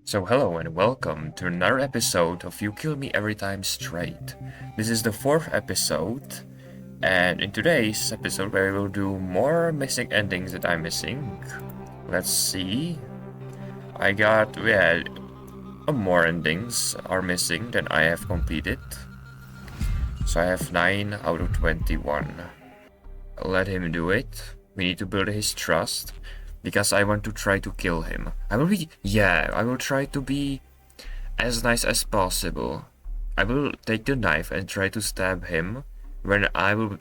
So hello and welcome to another episode of You Kill Me Every Time Straight. This is the 4th episode, and in today's episode we will do more missing endings that I'm missing. Let's see. I got, more endings are missing than I have completed. So I have 9 out of 21. Let him do it. We need to build his trust. Because I want to try to kill him. I will try to be as nice as possible. I will take the knife and try to stab him when I will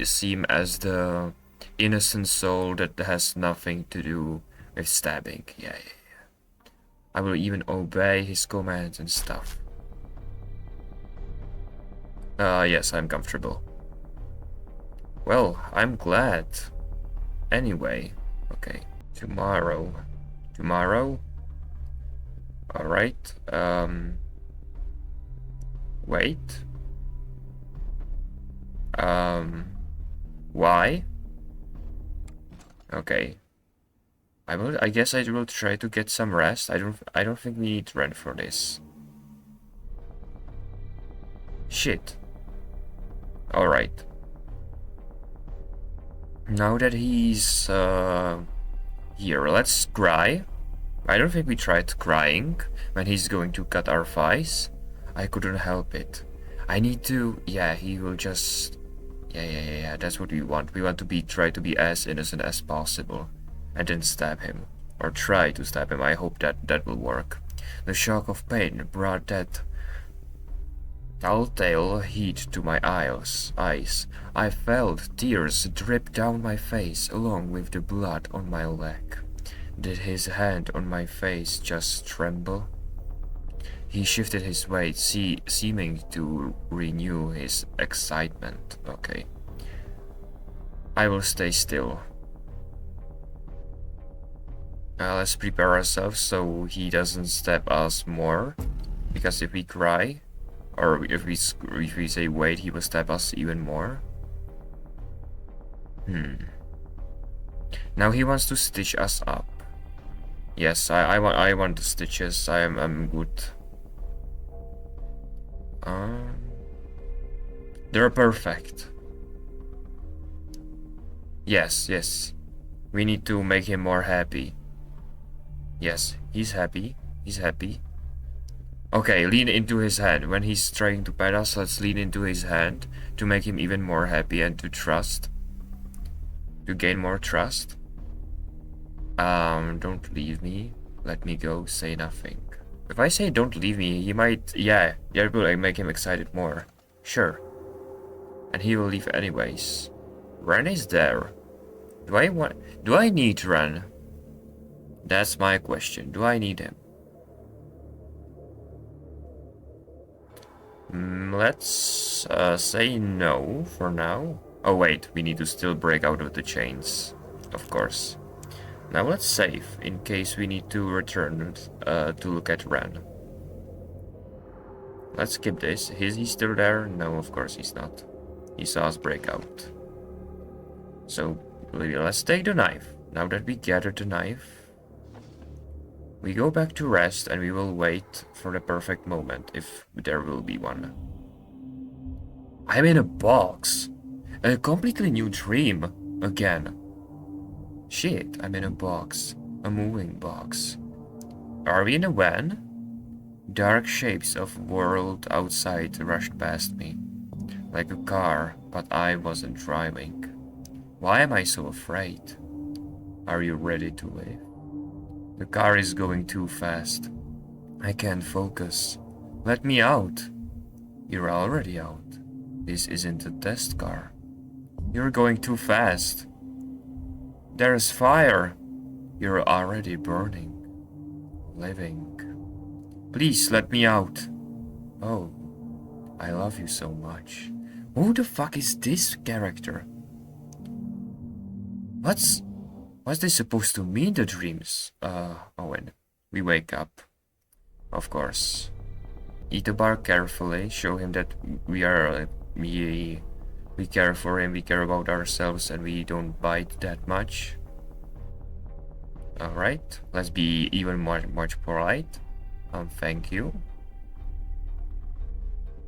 seem as the innocent soul that has nothing to do with stabbing. Yeah. I will even obey his commands and stuff. Yes, I'm comfortable. Well, I'm glad. Anyway, okay. Tomorrow? Alright, wait. Why? Okay. I guess I will try to get some rest. I don't think we need rent for this. Shit. Alright. Now that he's, here, let's cry. I don't think we tried crying when he's going to cut our thighs. I couldn't help it. I need to... Yeah, he will just... Yeah, that's what we want. We want to try to be as innocent as possible. And then stab him. Or try to stab him. I hope that will work. The shock of pain brought that telltale heat to my eyes. I felt tears drip down my face along with the blood on my leg. Did his hand on my face just tremble? He shifted his weight, seeming to renew his excitement. Okay. I will stay still. Let's prepare ourselves so he doesn't stab us more. Because if we cry, or if we say wait, he will stab us even more. Now he wants to stitch us up. Yes, I want the stitches. I'm good. They're perfect. Yes. We need to make him more happy. Yes, he's happy. Okay, lean into his hand. When he's trying to pet us, let's lean into his hand to make him even more happy and to trust. To gain more trust. Don't leave me. Let me go. Say nothing. If I say don't leave me, he might... Yeah, that will make him excited more. Sure. And he will leave anyways. Ren is there. Do I need Ren? That's my question. Do I need him? Let's say no for now. Oh wait, we need to still break out of the chains. Of course. Now let's save, in case we need to return to look at Ren. Let's skip this. Is he still there? No, of course he's not. He saw us break out. So, let's take the knife. Now that we gathered the knife, we go back to rest and we will wait for the perfect moment, if there will be one. I'm in a box. A completely new dream. Again. Shit, I'm in a box. A moving box. Are we in a van? Dark shapes of world outside rushed past me. Like a car, but I wasn't driving. Why am I so afraid? Are you ready to live? The car is going too fast. I can't focus. Let me out. You're already out. This isn't a test car. You're going too fast. There's fire. You're already burning. Living. Please let me out. Oh, I love you so much. Who the fuck is this character? What's this supposed to mean, the dreams? Owen. We wake up. Of course. Eat the bar carefully. Show him that we care for him, we care about ourselves, and we don't bite that much. Alright, let's be even much polite. Thank you.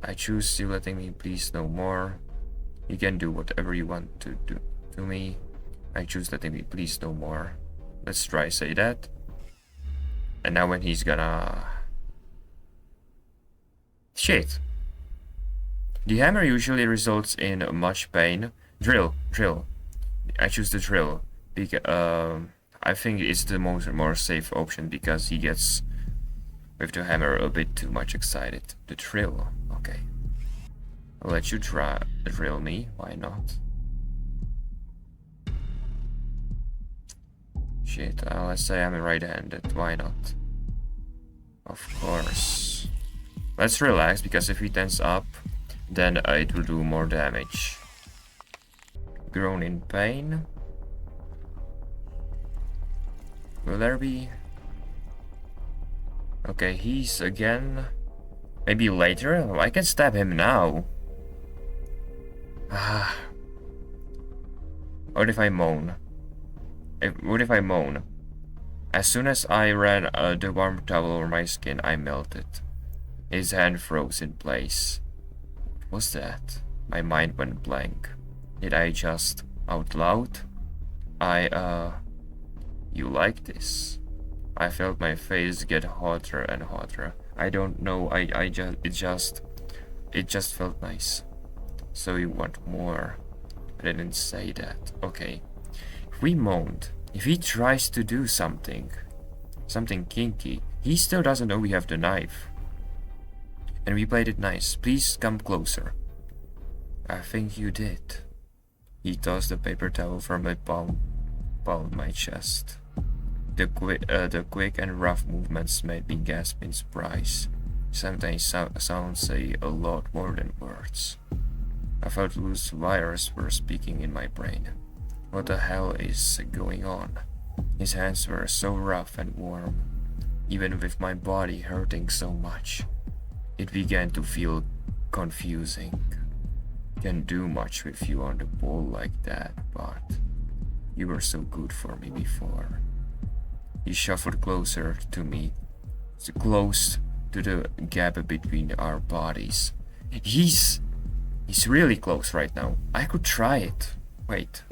I choose you letting me please no more. You can do whatever you want to do to me. I choose letting me please no more. Let's try say that. And now when he's gonna... Shit. The hammer usually results in much pain. Drill. I choose the drill. Because, I think it's the more safe option because he gets with the hammer a bit too much excited. The drill. Okay. I'll let you try drill me. Why not? Shit, let's say I'm right-handed. Why not? Of course. Let's relax, because if he tense up, then it will do more damage. Groan in pain. Will there be... Okay, he's again... Maybe later? I can stab him now. What if I moan? What if I moan? As soon as I ran the warm towel over my skin, I melted. His hand froze in place. What was that? My mind went blank. Did I just out loud? You like this? I felt my face get hotter and hotter. I don't know, it just felt nice. So you want more? I didn't say that. Okay. If we moaned, if he tries to do something kinky, he still doesn't know we have the knife. And we played it nice. Please come closer. I think you did. He tossed the paper towel from my palm of my chest. The quick and rough movements made me gasp in surprise. Sometimes sounds say a lot more than words. I felt loose wires were speaking in my brain. What the hell is going on? His hands were so rough and warm, even with my body hurting so much. It began to feel confusing. Can't do much with you on the ball like that, but you were so good for me before. He shuffled closer to me, so close to the gap between our bodies. He's really close right now. I could try it. Wait.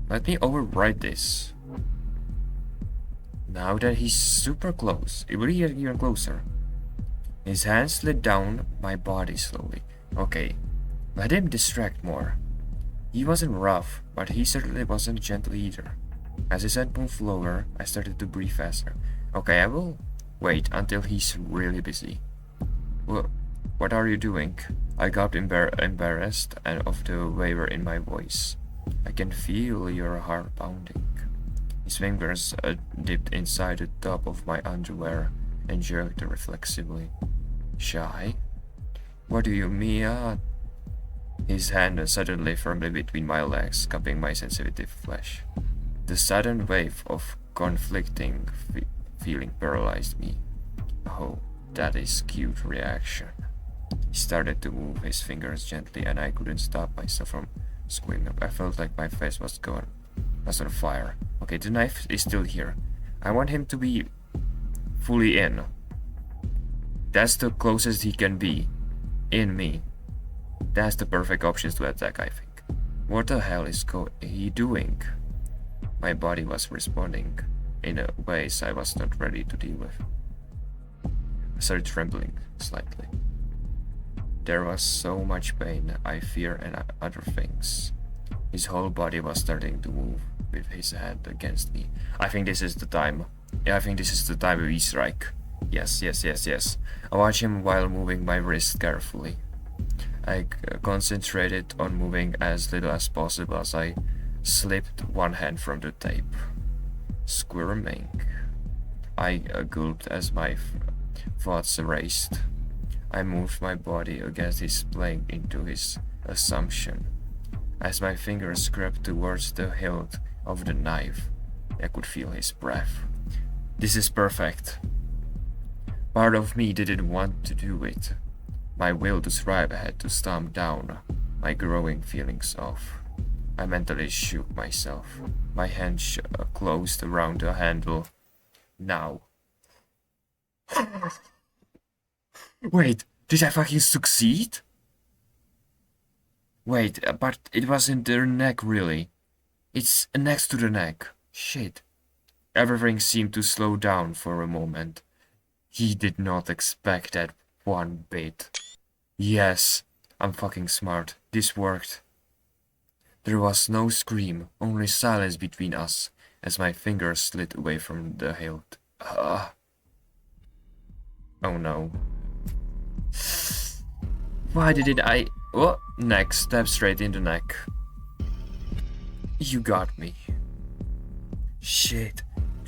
Let me override this. Now that he's super close, it will get even closer. His hand slid down my body slowly. Okay, let him distract more. He wasn't rough, but he certainly wasn't gentle either. As his hand moved lower, I started to breathe faster. Okay, I will wait until he's really busy. Well, what are you doing? I got embarrassed and of the waver in my voice. I can feel your heart pounding. His fingers dipped inside the top of my underwear and jerked reflexively. Shy? What do you mean? His hand suddenly firmly between my legs, cupping my sensitive flesh. The sudden wave of conflicting feeling paralyzed me. Oh, that is cute reaction. He started to move his fingers gently, and I couldn't stop myself from screaming. I felt like my face was on fire. Okay, the knife is still here. I want him to be fully in. That's the closest he can be. In me. That's the perfect options to attack, I think. What the hell is he doing? My body was responding in ways I was not ready to deal with. I started trembling slightly. There was so much pain, I fear, and other things. His whole body was starting to move with his hand against me. I think this is the time. Yeah, I think this is the time we strike. Yes. I watched him while moving my wrist carefully. I concentrated on moving as little as possible as I slipped one hand from the tape. Squirming. I gulped as my thoughts raced. I moved my body against his playing into his assumption. As my fingers crept towards the hilt of the knife, I could feel his breath. This is perfect. Part of me didn't want to do it. My will to strive had to stamp down my growing feelings of I mentally shook myself. My hand closed around the handle. Now. Wait, did I fucking succeed? Wait, but it wasn't the neck really. It's next to the neck. Shit. Everything seemed to slow down for a moment. He did not expect that one bit. Yes, I'm fucking smart. This worked. There was no scream, only silence between us, as my fingers slid away from the hilt. Oh no. Why did I... What? Neck, stab straight in the neck. You got me. Shit.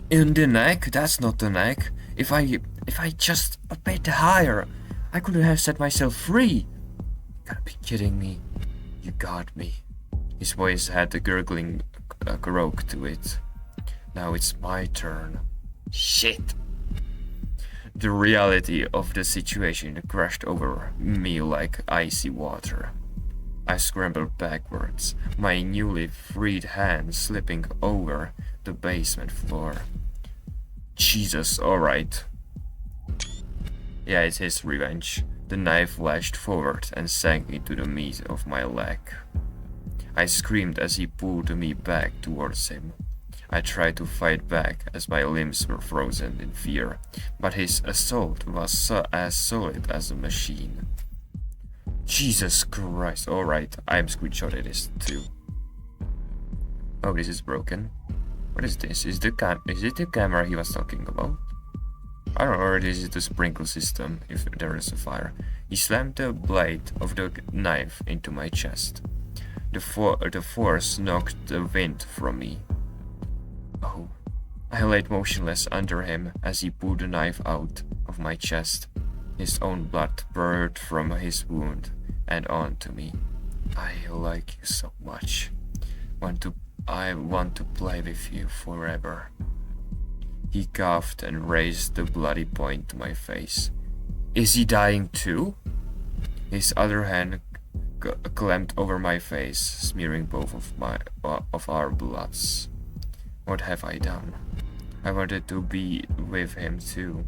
In the neck? That's not the neck. If I just a bit higher, I could have set myself free. You gotta be kidding me. You got me. His voice had a gurgling croak to it. Now it's my turn. Shit. The reality of the situation crashed over me like icy water. I scrambled backwards, my newly freed hand slipping over the basement floor. Jesus, alright. Yeah, it's his revenge. The knife lashed forward and sank into the meat of my leg. I screamed as he pulled me back towards him. I tried to fight back as my limbs were frozen in fear, but his assault was as solid as a machine. Jesus Christ, alright, I'm screenshotting this too. Oh, this is broken. What is this? Is it the camera he was talking about? I don't know, or this is the sprinkle system, if there is a fire. He slammed the blade of the knife into my chest. The force knocked the wind from me. Oh. I lay motionless under him as he pulled the knife out of my chest. His own blood poured from his wound and onto me. I like you so much. I want to play with you forever. He coughed and raised the bloody point to my face. Is he dying too? His other hand clamped over my face, smearing both of our bloods. What have I done? I wanted to be with him too.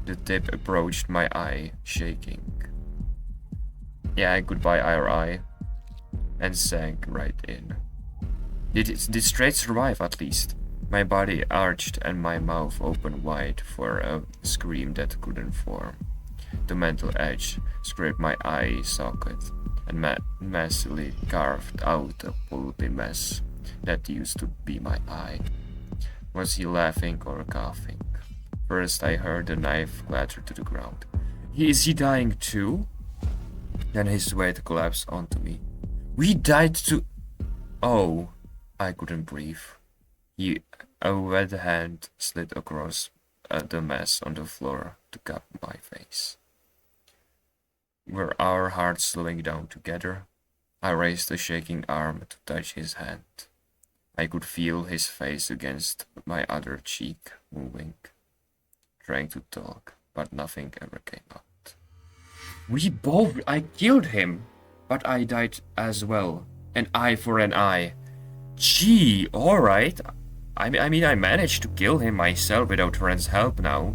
The tip approached my eye, shaking. Yeah, goodbye our eye. And sank right in. Did Strade survive at least? My body arched and my mouth opened wide for a scream that couldn't form. The metal edge scraped my eye socket and messily carved out a pulpy mess that used to be my eye. Was he laughing or coughing? First I heard the knife clatter to the ground. Is he dying too? Then his weight collapsed onto me. We died too. Oh, I couldn't breathe. A wet hand slid across the mess on the floor to cup my face. Were our hearts slowing down together? I raised a shaking arm to touch his hand. I could feel his face against my other cheek moving, trying to talk, but nothing ever came out. I killed him, but I died as well. An eye for an eye. Gee, alright. I mean, I managed to kill him myself without Ren's help now,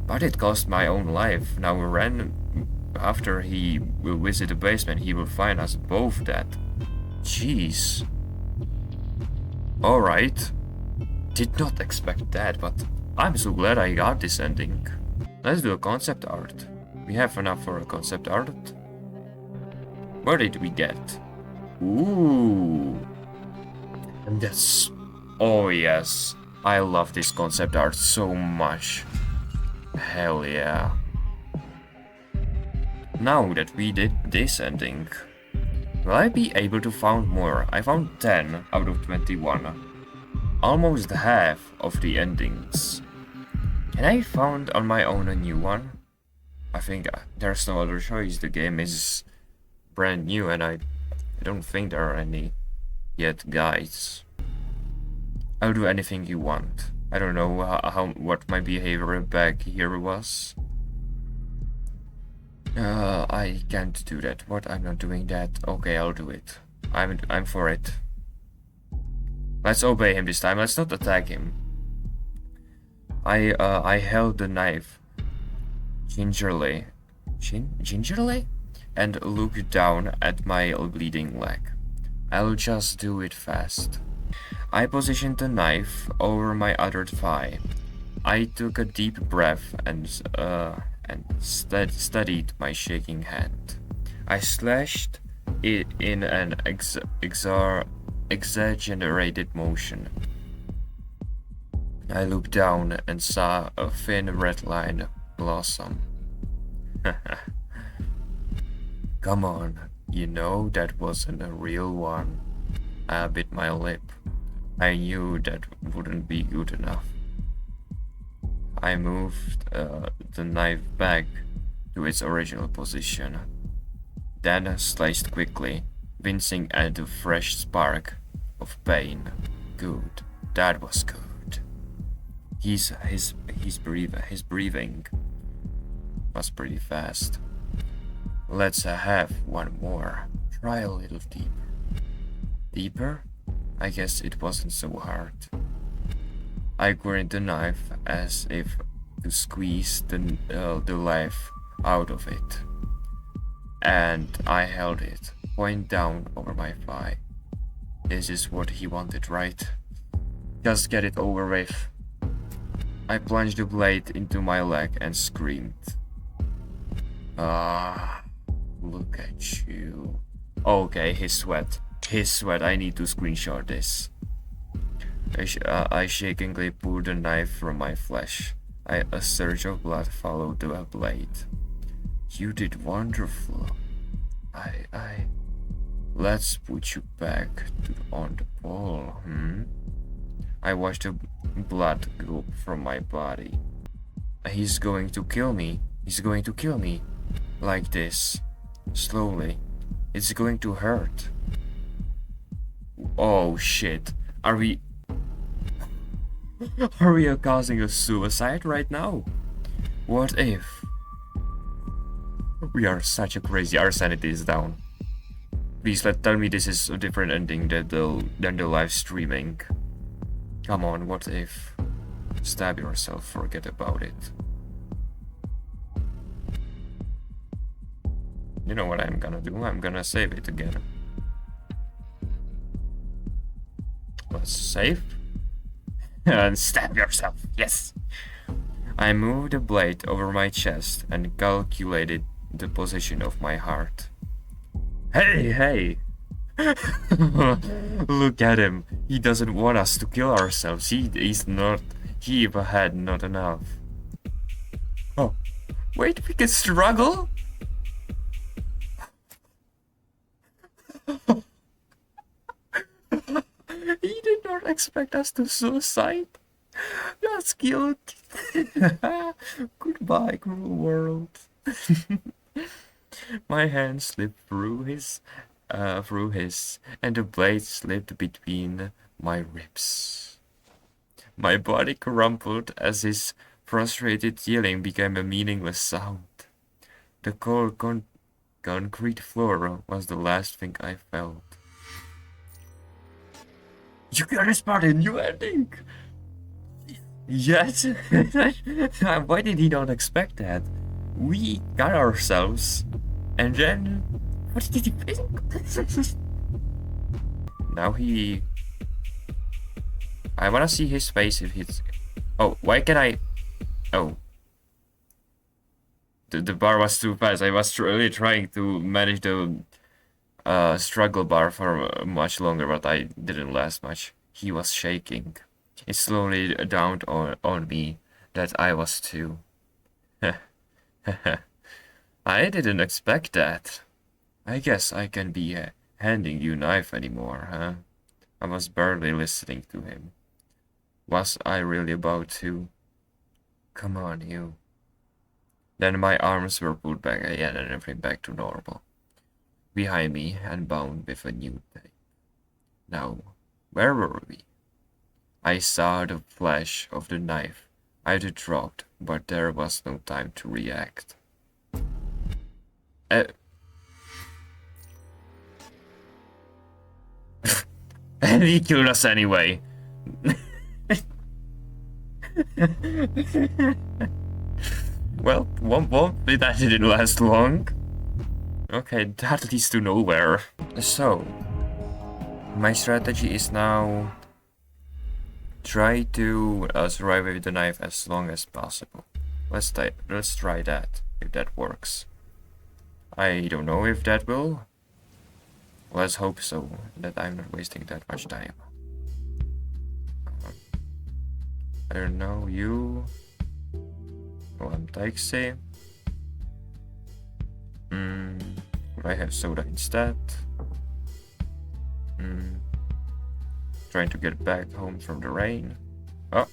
but it cost my own life. Now Ren, after he will visit the basement, he will find us both dead. Jeez. Alright. Did not expect that, but I'm so glad I got this ending. Let's do a concept art. We have enough for a concept art. What did we get? Ooh. And that's... Oh yes. I love this concept art so much. Hell yeah. Now that we did this ending, will I be able to find more? I found 10 out of 21. Almost half of the endings. Can I find on my own a new one? I think there's no other choice. The game is brand new and I don't think there are any yet guides. I'll do anything you want. I don't know what my behavior back here was. I can't do that. What? I'm not doing that. Okay, I'll do it. I'm for it. Let's obey him this time. Let's not attack him. I held the knife gingerly, gingerly, and looked down at my bleeding leg. I'll just do it fast. I positioned the knife over my other thigh. I took a deep breath and steadied my shaking hand. I slashed it in an exaggerated motion. I looked down and saw a thin red line blossom. Come on, you know that wasn't a real one. I bit my lip. I knew that wouldn't be good enough. I moved the knife back to its original position, then sliced quickly, wincing at the fresh spark of pain. Good, that was good. His breathing was pretty fast. Let's have one more. Try a little deeper. Deeper? I guess it wasn't so hard. I gripped the knife as if to squeeze the life out of it, and I held it, point down over my thigh. This is what he wanted, right? Just get it over with. I plunged the blade into my leg and screamed. Ah, look at you. Okay, his sweat. His sweat, I need to screenshot this. I shakingly pulled the knife from my flesh. A surge of blood followed the blade. You did wonderful. Let's put you back on the pole, I watched the blood go from my body. He's going to kill me. He's going to kill me. Like this. Slowly. It's going to hurt. Oh shit. Are we causing a suicide right now? What if? We are such a crazy. Our sanity is down. Please tell me this is a different ending than the live streaming. Come on, what if? Stab yourself, forget about it. You know what I'm gonna do? I'm gonna save it again. Let's save. And stab yourself, yes! I moved the blade over my chest and calculated the position of my heart. Hey! Look at him. He doesn't want us to kill ourselves. He had not enough. Oh, wait, we can struggle? He did not expect us to suicide. That's cute. Goodbye, cruel world. My hand slipped through his, and the blade slipped between my ribs. My body crumpled as his frustrated yelling became a meaningless sound. The cold concrete floor was the last thing I felt. You got a spot in new ending! Yes! Why did he not expect that? We got ourselves, and then... What did he think? Now he... I wanna see his face if he's... Oh, why can I... Oh. The bar was too fast. I was really trying to manage the struggle bar for much longer, but I didn't last much. He was shaking. It slowly dawned on me that I was too. I didn't expect that. I guess I can't be handing you knife anymore, huh? I was barely listening to him. Was I really about to? Come on, you. Then my arms were pulled back again and everything back to normal. Behind me and bound with a new tape. Now, where were we? I saw the flash of the knife. I had dropped, but there was no time to react. And he killed us anyway. Well, won't be that didn't last long. Okay, that leads to nowhere. So, my strategy is now try to survive with the knife as long as possible. Let's try that, if that works. I don't know if that will. Let's hope so, that I'm not wasting that much time. I don't know, you... One taxi. Could I have soda instead? Trying to get back home from the rain. Oh,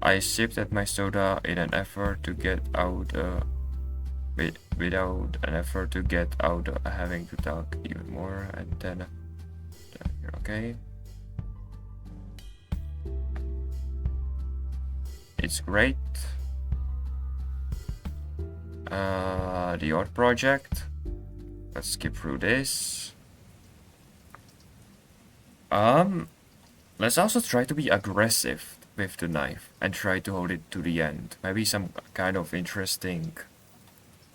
I sipped at my soda in an effort to get out without an effort to get out having to talk even more, and then you're okay. It's great. The art project. Let's skip through this. Let's also try to be aggressive with the knife and try to hold it to the end. Maybe some kind of interesting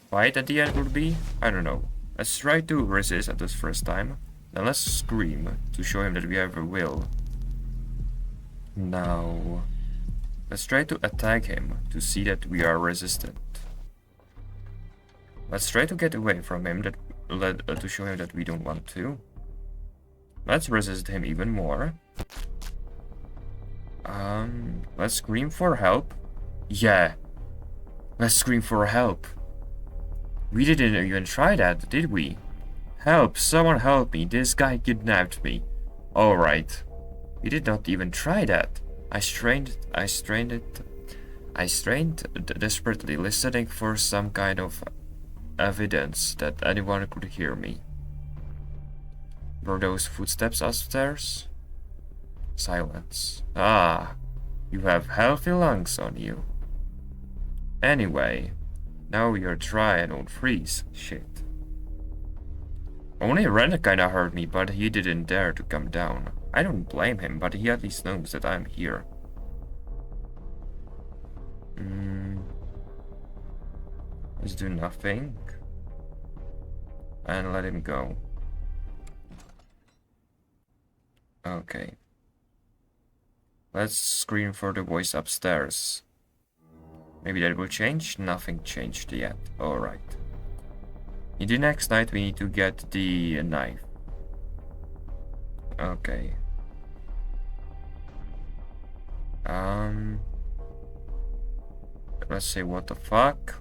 fight at the end would be? I don't know. Let's try to resist at this first time. Then let's scream to show him that we have a will. Now, let's try to attack him to see that we are resistant. Let's try to get away from him to show him that we don't want to. Let's resist him even more. Let's scream for help. Yeah. Let's scream for help. We didn't even try that, did we? Help, someone help me. This guy kidnapped me. Alright. We did not even try that. I strained desperately, listening for some kind of evidence that anyone could hear me. Were those footsteps upstairs? Silence. Ah, you have healthy lungs on you. Anyway, now you're dry and won't freeze. Shit. Only Ren kinda hurt me, but he didn't dare to come down. I don't blame him, but he at least knows that I'm here. Let's do nothing. And let him go. Okay. Let's scream for the voice upstairs. Maybe that will change? Nothing changed yet. Alright. In the next night we need to get the knife. Okay. Let's say what the fuck.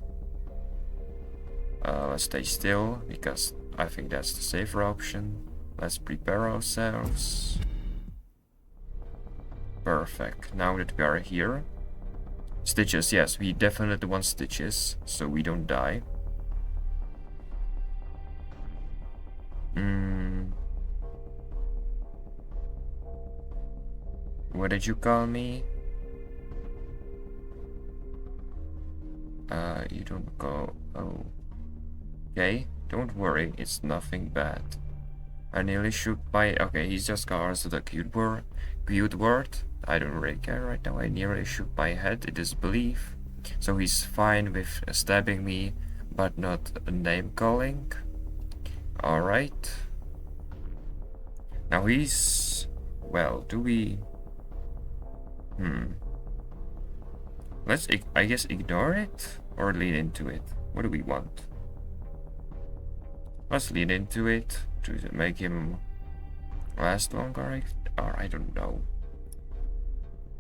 Let's stay still, because I think that's the safer option. Let's prepare ourselves. Perfect. Now that we are here. Stitches, yes, we definitely want stitches, so we don't die. What did you call me? You don't go... Oh. Okay, don't worry, it's nothing bad. I nearly shook my... Okay, he's just cars the cute word. I don't really care right now. I nearly shook my head in disbelief. So he's fine with stabbing me, but not name calling. Alright. Now he's... Well, do we... Let's, I guess, ignore it? Or lean into it? What do we want? Let's lean into it to make him last longer, or I don't know.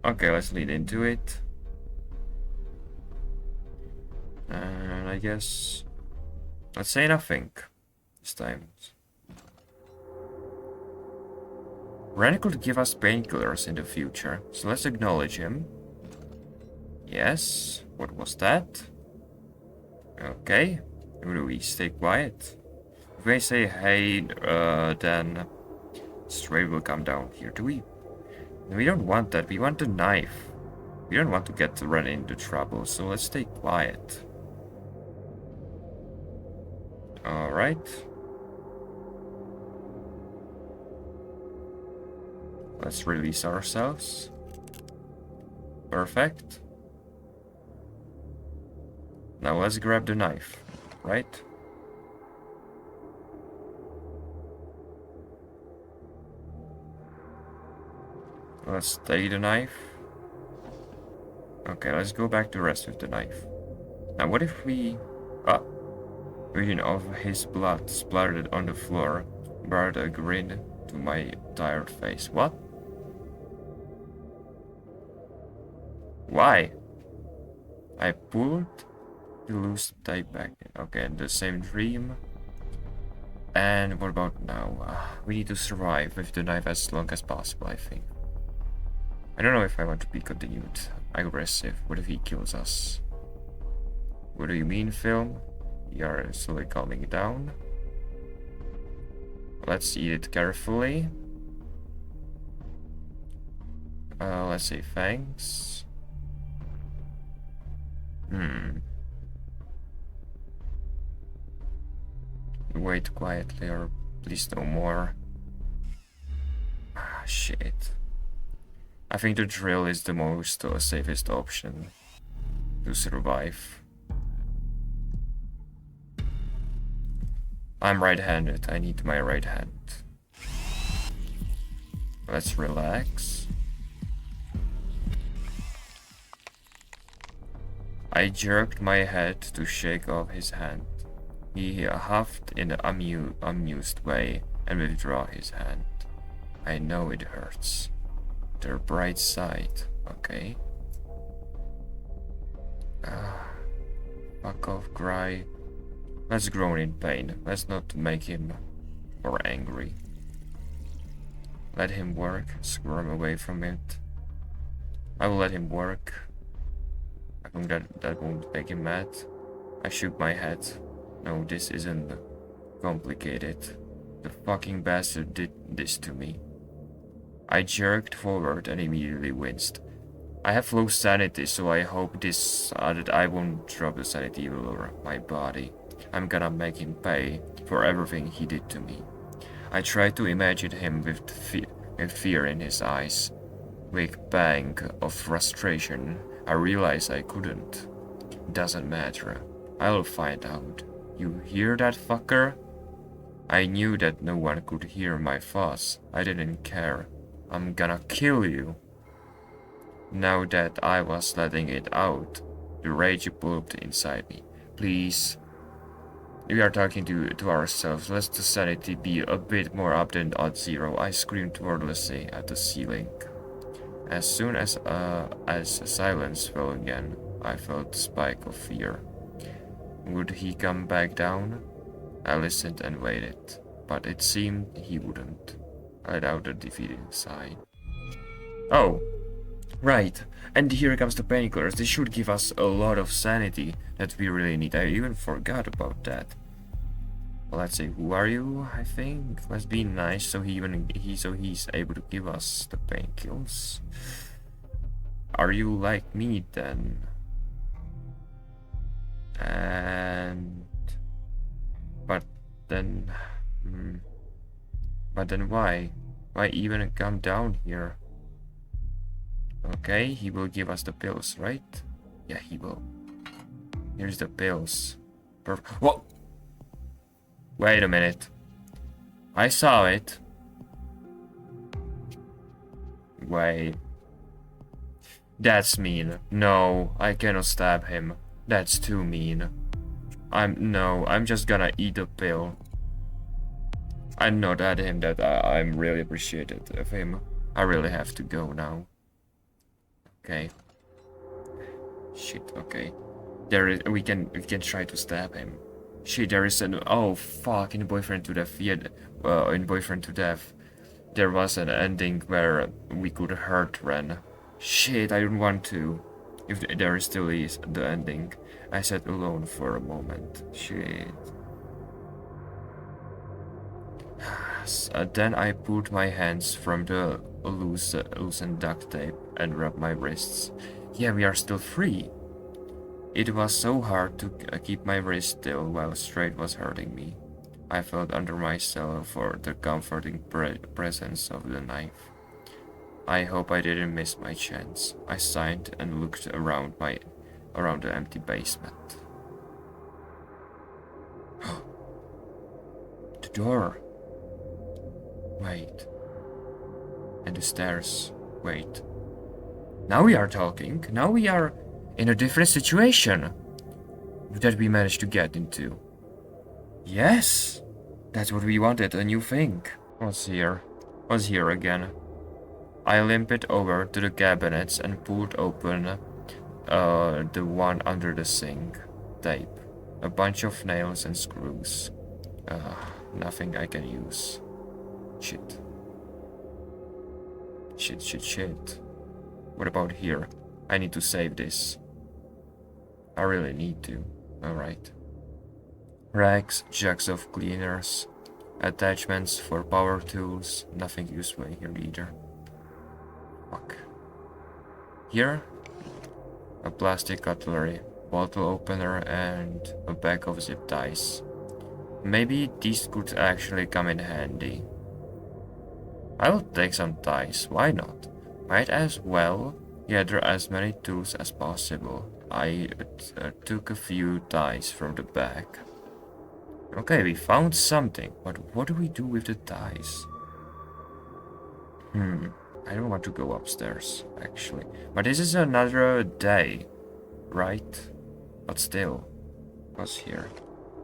Okay, let's lean into it. And I guess... Let's say nothing this time. Ren could give us painkillers in the future, so let's acknowledge him. Yes, what was that? Okay, do we stay quiet? If we say hey, then Strade will come down here. Do we? We don't want that. We want the knife. We don't want to get run into trouble, so let's stay quiet. Alright. Let's release ourselves. Perfect. Now let's grab the knife, right? Let's take the knife. Okay, let's go back to rest with the knife. Now what if we... Ah! Vision of his blood splattered on the floor brought a grin to my tired face. What? Why? I pulled the loose tape back. Okay, the same dream. And what about now? We need to survive with the knife as long as possible, I think. I don't know if I want to be continued aggressive. What if he kills us? What do you mean, film? We are slowly calming down. Let's eat it carefully. Let's say thanks. Wait quietly or please no more. Ah, shit. I think the drill is the most safest option to survive. I'm right-handed. I need my right hand. Let's relax. I jerked my head to shake off his hand. He huffed in an amused way and withdrew his hand. I know it hurts. The bright side, okay. Fuck off, cry. Let's groan in pain. Let's not make him more angry. Let him work, squirm away from it. I will let him work. I think that won't make him mad. I shook my head. No, this isn't complicated. The fucking bastard did this to me. I jerked forward and immediately winced. I have low sanity, so I hope that I won't drop the sanity over my body. I'm gonna make him pay for everything he did to me. I tried to imagine him with fear in his eyes. With bang of frustration, I realized I couldn't. Doesn't matter. I'll find out. You hear that, fucker? I knew that no one could hear my thoughts. I didn't care. I'm gonna kill you. Now that I was letting it out, the rage bulbed inside me. Please. We are talking to ourselves. Let the sanity be a bit more up than odd zero. I screamed wordlessly at the ceiling. As soon as silence fell again, I felt a spike of fear. Would he come back down? I listened and waited, but it seemed he wouldn't. I let out a defeated sigh. Oh, right. And here comes the painkillers. This should give us a lot of sanity that we really need. I even forgot about that. Well, let's say, who are you? I think. Let's be nice so he's able to give us the painkills. Are you like me then? But then why? Why even come down here? Okay, he will give us the pills, right? Yeah, he will. Here's the pills. Perfect. Whoa! Wait a minute. I saw it. Wait. That's mean. No, I cannot stab him. That's too mean. I'm just gonna eat a pill. I nod at him that I'm really appreciative of him. I really have to go now. Okay. Shit, okay. We can try to stab him. Shit, there is an in Boyfriend to Death. Yeah, in Boyfriend to Death, there was an ending where we could hurt Ren. Shit, I don't want to. If there still is the ending. I sat alone for a moment. Shit. Then I pulled my hands from the loosened duct tape and rubbed my wrists. Yeah, we are still free. It was so hard to keep my wrist still while Strade was hurting me. I felt under myself for the comforting presence of the knife. I hope I didn't miss my chance. I sighed and looked around the empty basement. The door. Wait. And the stairs. Wait. Now we are talking. Now we are in a different situation that we managed to get into. Yes! That's what we wanted, a new thing. What's here? What's here again? I limped over to the cabinets and pulled open the one under the sink. Tape. A bunch of nails and screws. Nothing I can use. Shit. Shit. What about here? I need to save this. I really need to. Alright. Rags, jugs of cleaners, attachments for power tools. Nothing useful in here either. Fuck. Here? A plastic cutlery, bottle opener, and a bag of zip ties. Maybe these could actually come in handy. I will take some ties, why not? Might as well gather as many tools as possible. I took a few ties from the bag. Okay, we found something, but what do we do with the ties? I don't want to go upstairs, actually. But this is another day, right? But still, what's here?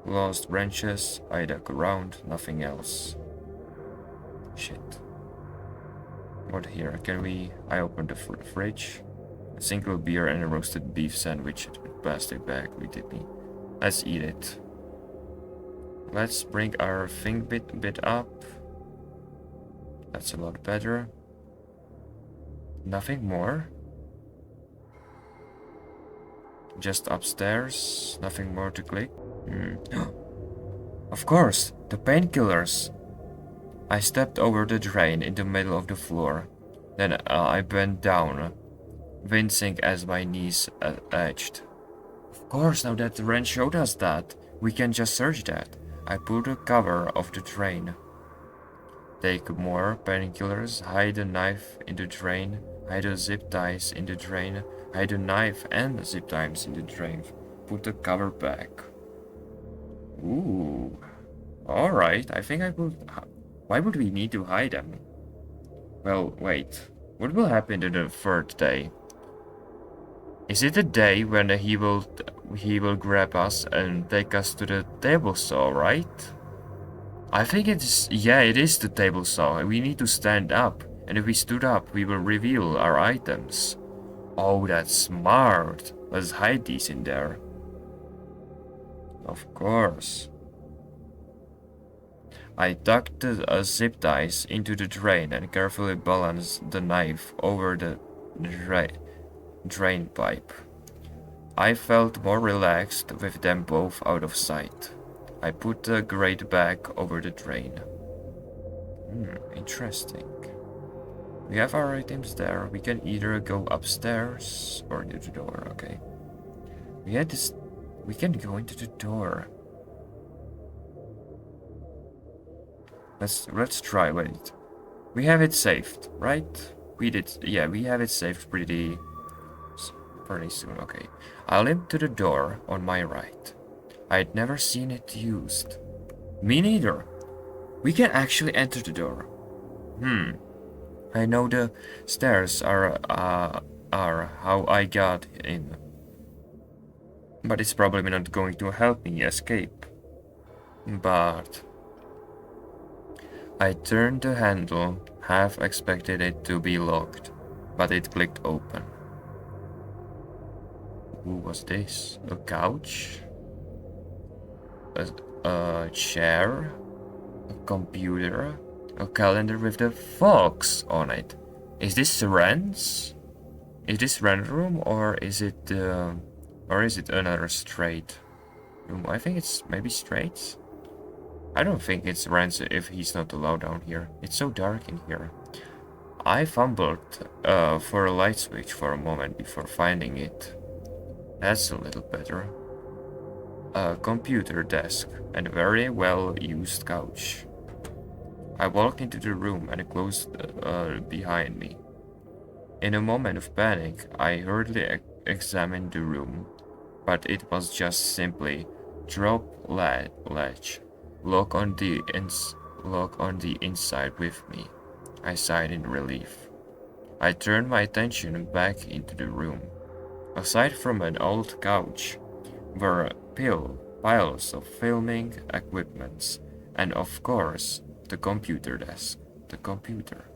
Lost branches, I dug around, nothing else. Shit. What here? Can we... I opened the fridge. A single beer and a roasted beef sandwich in a plastic bag. We did me. Let's eat it. Let's bring our thing bit up. That's a lot better. Nothing more. Just upstairs. Nothing more to click. Of course, the painkillers. I stepped over the drain in the middle of the floor. Then I bent down, wincing as my knees edged. Of course, now that Ren showed us that, we can just search that. I pulled the cover of the drain. Take more painkillers, hide the knife in the drain, hide the zip ties in the drain, hide the knife and the zip ties in the drain. Put the cover back. Ooh. Alright, I think I will... Why would we need to hide them? Well, wait. What will happen to the third day? Is it the day when he will grab us and take us to the table saw, right? I think it's... Yeah, it is the table saw. We need to stand up. And if we stood up, we will reveal our items. Oh, that's smart. Let's hide these in there. Of course. I tucked the zip ties into the drain and carefully balanced the knife over the drain pipe. I felt more relaxed with them both out of sight. I put the grate back over the drain. Interesting. We have our items there. We can either go upstairs or into the door. Okay. We can go into the door. Let's try. Wait. We have it saved, right? We did. Yeah, we have it saved pretty soon. Okay. I limped to the door on my right. I'd never seen it used. Me neither. We can actually enter the door. I know the stairs are how I got in. But it's probably not going to help me escape. But I turned the handle, half expected it to be locked, but it clicked open. Who was this? A couch? A chair? A computer? A calendar with the fox on it. Is this Ren's? Is this Ren's room or is it another Strade room? I think it's maybe Strade's. I don't think it's Ren's if he's not allowed down here. It's so dark in here. I fumbled for a light switch for a moment before finding it. That's a little better. A computer desk and a very well used couch. I walked into the room and closed behind me. In a moment of panic, I hurriedly examined the room, but it was just simply drop latch, lock on the inside with me. I sighed in relief. I turned my attention back into the room. Aside from an old couch, were piles of filming equipments, and of course, the computer desk, the computer.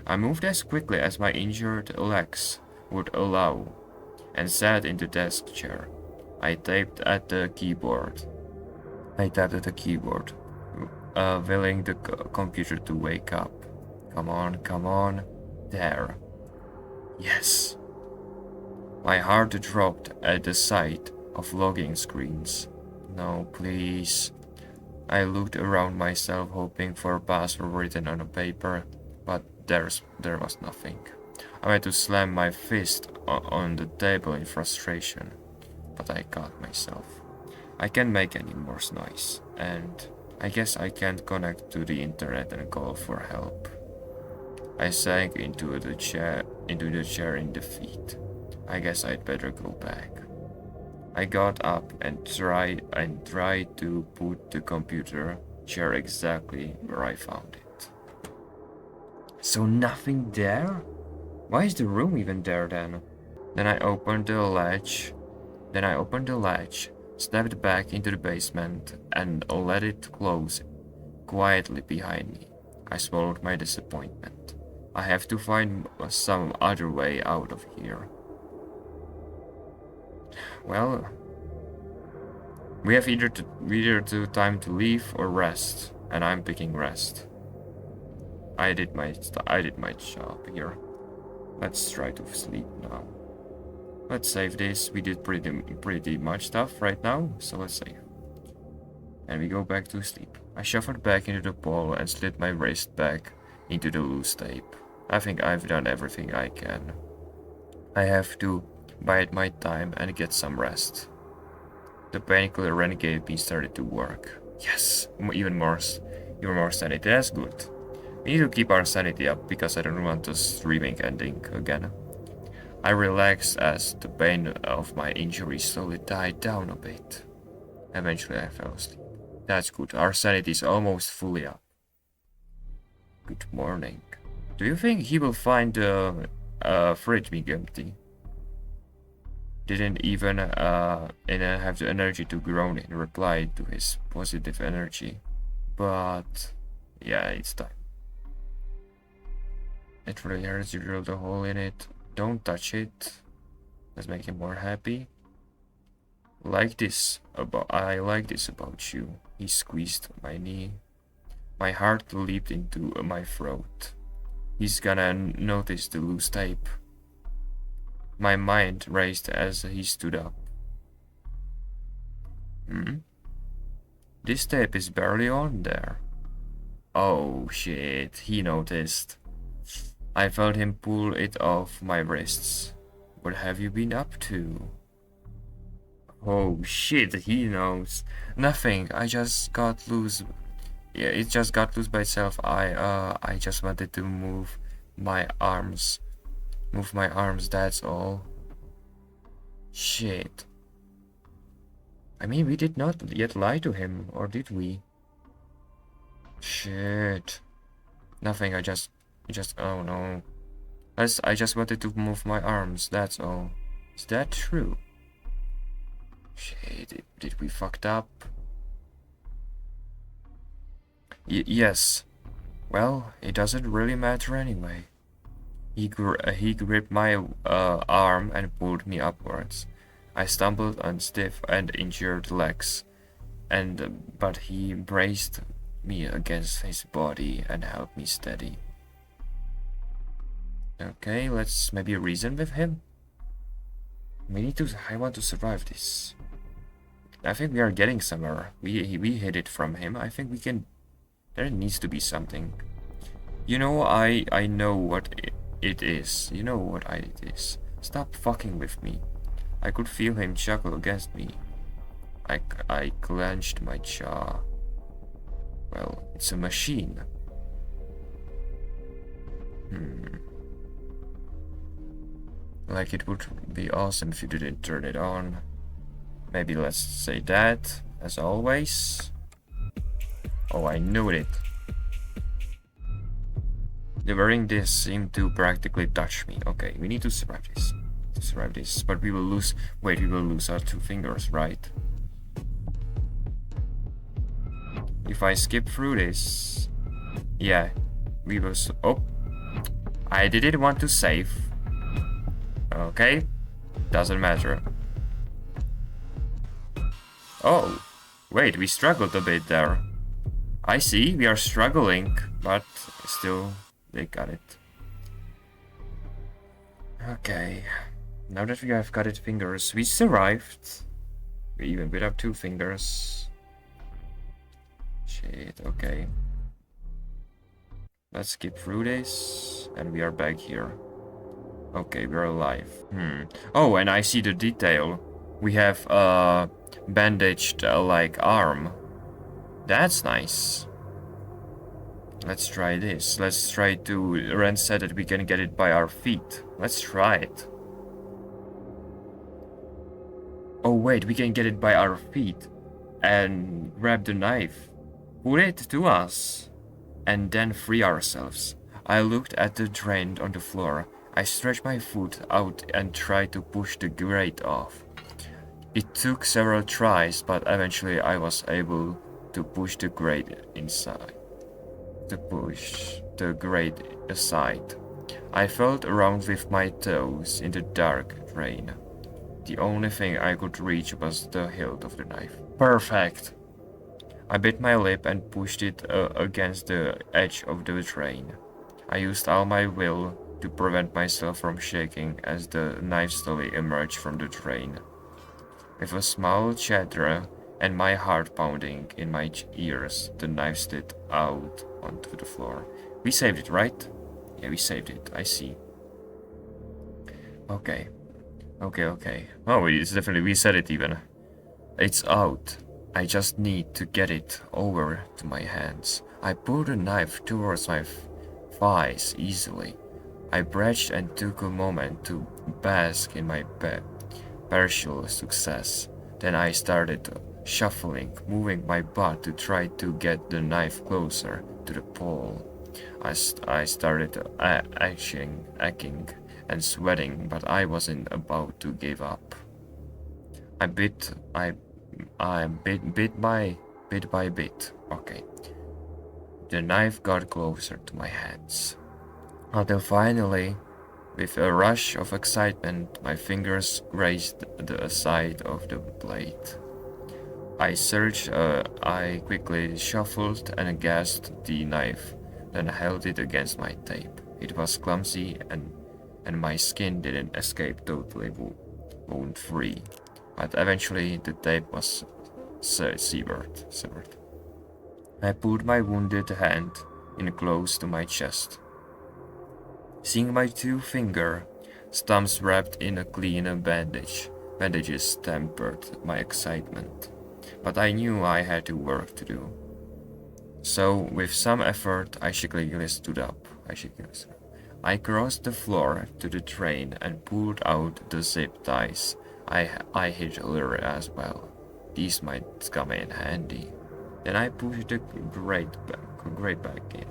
I moved as quickly as my injured legs would allow and sat in the desk chair. I tapped at the keyboard. Willing the computer to wake up. Come on, come on. There. Yes. My heart dropped at the sight of login screens. No, please. I looked around myself, hoping for a password written on a paper, but there was nothing. I had to slam my fist on the table in frustration, but I caught myself. I can't make any more noise, and I guess I can't connect to the internet and call for help. I sank into the chair in defeat. I guess I'd better go back. I got up and tried to put the computer chair exactly where I found it. So nothing there? Why is the room even there then? Then I opened the latch, stepped back into the basement, and let it close quietly behind me. I swallowed my disappointment. I have to find some other way out of here. Well, we have either time to leave or rest, and I'm picking rest. I did my job here. Let's try to sleep now. Let's save this. We did pretty much stuff right now, so let's save. And we go back to sleep. I shuffled back into the ball and slid my wrist back into the loose tape. I think I've done everything I can. I have to bide my time and get some rest. The painkiller Ren gave me started to work. Yes, even more sanity. That's good. We need to keep our sanity up because I don't want a streaming ending again. I relaxed as the pain of my injury slowly died down a bit. Eventually I fell asleep. That's good, our sanity is almost fully up. Good morning. Do you think he will find the fridge being empty? Didn't even have the energy to groan in reply to his positive energy. But yeah, it's time. It really hurts. You drilled a hole in it. Don't touch it. Let's make him more happy. I like this about you. He squeezed my knee. My heart leaped into my throat. He's gonna notice the loose tape. My mind raced as he stood up. This tape is barely on there. Oh shit, he noticed. I felt him pull it off my wrists. What have you been up to? Oh shit, he knows. Nothing, I just got loose. Yeah, it just got loose by itself. I just wanted to move my arms. That's all. Shit. I mean, we did not yet lie to him, or did we? Shit. Nothing, oh no. I just wanted to move my arms, that's all. Is that true? Shit, did we fucked up? Yes. Well, it doesn't really matter anyway. He gripped my arm and pulled me upwards. I stumbled on stiff and injured legs, but he braced me against his body and held me steady. Okay, let's maybe reason with him. I want to survive this. I think we are getting somewhere. We hid it from him. I think we can. There needs to be something. You know, I know what it is. You know what it is. Stop fucking with me. I could feel him chuckle against me. I clenched my jaw. Well, it's a machine. Like, it would be awesome if you didn't turn it on. Maybe let's say that, as always. Oh, I knew it. The wearing this seemed to practically touch me. Okay, we need to survive this. But we will lose... Wait, we will lose our 2 fingers, right? If I skip through this... Yeah, we will... Oh! I didn't want to save. Okay, doesn't matter. Oh, wait, we struggled a bit there. I see, we are struggling, but still, they got it. Okay, now that we have got it fingers, we survived. Even without 2 fingers. Shit, okay. Let's skip through this, and we are back here. Okay, we're alive. Oh, and I see the detail. We have a bandaged, like, arm. That's nice. Let's try this. Let's try to... Ren said that we can get it by our feet. Let's try it. Oh wait, we can get it by our feet. And grab the knife. Put it to us. And then free ourselves. I looked at the drain on the floor. I stretched my foot out and tried to push the grate off. It took several tries, but eventually I was able to push the grate inside. To push the grate aside. I felt around with my toes in the dark drain. The only thing I could reach was the hilt of the knife. Perfect! I bit my lip and pushed it against the edge of the drain. I used all my will to prevent myself from shaking as the knife slowly emerged from the drain. With a small chatter and my heart pounding in my ears, the knife slid out onto the floor. We saved it, right? Yeah, we saved it. I see. Okay. Okay. Oh, it's definitely... We said it even. It's out. I just need to get it over to my hands. I pulled the knife towards my thighs easily. I breathed and took a moment to bask in my partial success. Then I started shuffling, moving my butt to try to get the knife closer to the pole. I started aching and sweating, but I wasn't about to give up. I bit by bit. Okay. The knife got closer to my hands. Until finally, with a rush of excitement, my fingers grazed the side of the blade. I quickly shuffled and gasped the knife, then held it against my tape. It was clumsy and my skin didn't escape totally wound-free, but eventually the tape was severed. I pulled my wounded hand in close to my chest. Seeing my 2 finger stumps wrapped in a clean bandages tempered my excitement, but I knew I had work to do. So, with some effort, I shakily stood up. I crossed the floor to the drain and pulled out the zip ties I hid earlier as well. These might come in handy. Then I pushed the grate back in.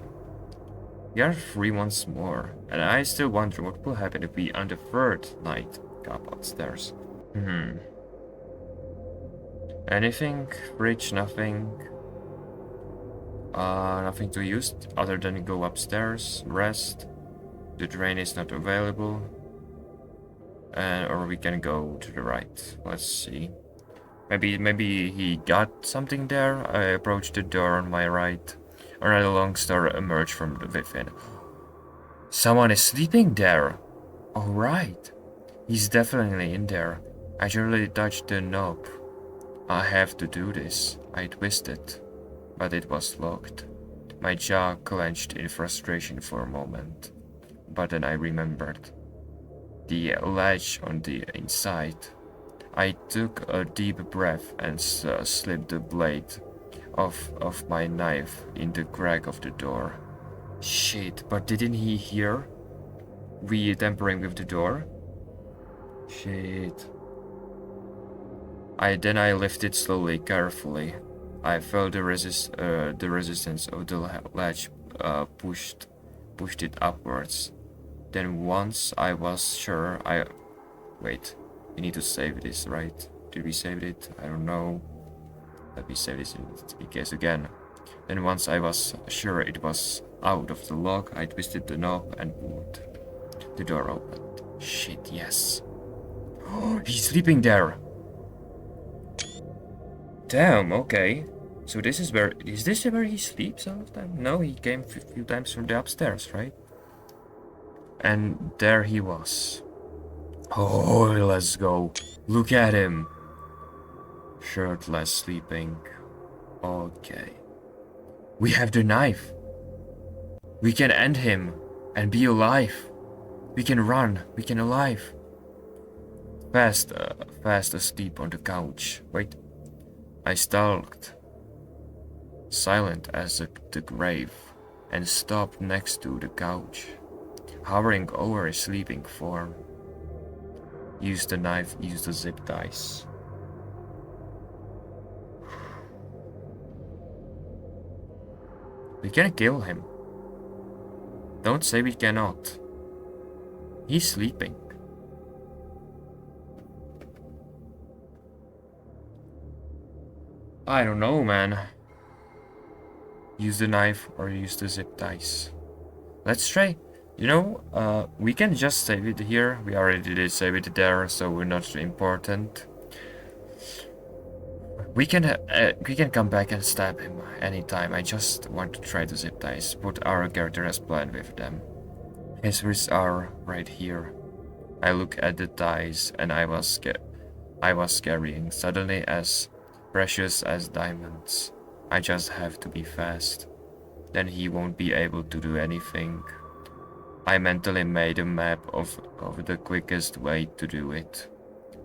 We are free once more, and I still wonder what will happen if we on the 3rd night go upstairs. Anything? Fridge? Nothing? Nothing to use other than go upstairs, rest. The drain is not available. Or we can go to the right. Let's see. Maybe he got something there. I approached the door on my right. Another long star emerged from within. Someone is sleeping there. All right. He's definitely in there. I gently touched the knob. I have to do this. I twisted, but it was locked. My jaw clenched in frustration for a moment. But then I remembered. The latch on the inside. I took a deep breath and slipped the blade of my knife in the crack of the door. Shit, but didn't he hear we tampering with the door? Shit. Then I lifted slowly, carefully. I felt the resistance of the latch pushed it upwards. Then once I was sure wait, we need to save this, right? Did we save it? I don't know. Let me save this in case again. Then once I was sure it was out of the lock, I twisted the knob and pulled. The door opened. Shit, yes. He's sleeping there! Damn, okay. So this is where... Is this where he sleeps all the time? No, he came a few times from the upstairs, right? And there he was. Oh, let's go. Look at him. Shirtless, sleeping. Okay. We have the knife. We can end him and be alive. We can run. We can alive. Fast asleep on the couch. Wait. I stalked, silent as the grave, and stopped next to the couch, hovering over his sleeping form. Use the knife, use the zip ties. We can kill him. Don't say we cannot. He's sleeping. I don't know, man. Use the knife or use the zip ties. Let's try. You know, we can just save it here. We already did save it there, so we're not important. We can come back and stab him anytime. I just want to try the zip ties. Put our character as planned with them. His wrists are right here. I look at the ties and I was carrying suddenly as precious as diamonds. I just have to be fast. Then he won't be able to do anything. I mentally made a map of the quickest way to do it.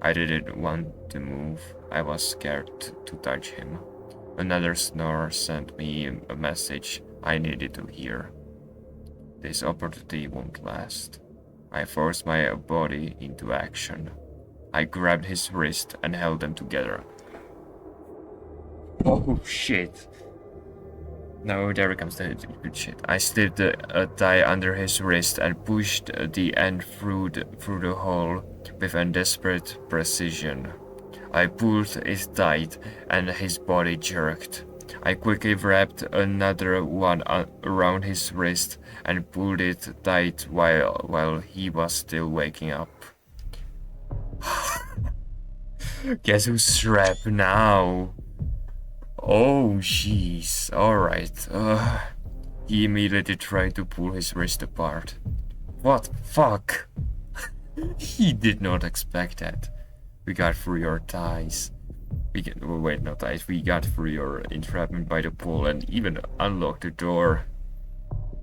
I didn't want to move. I was scared to touch him. Another snore sent me a message I needed to hear. This opportunity won't last. I forced my body into action. I grabbed his wrist and held them together. Oh shit. No, there comes the good shit. I slipped a tie under his wrist and pushed the end through the hole with a desperate precision. I pulled it tight and his body jerked. I quickly wrapped another one around his wrist and pulled it tight while he was still waking up. Guess who's strapped now? Oh, jeez. Alright. He immediately tried to pull his wrist apart. What the fuck? He did not expect that. We got through your ties. Wait, not ties. We got through your entrapment by the pole and even unlocked the door.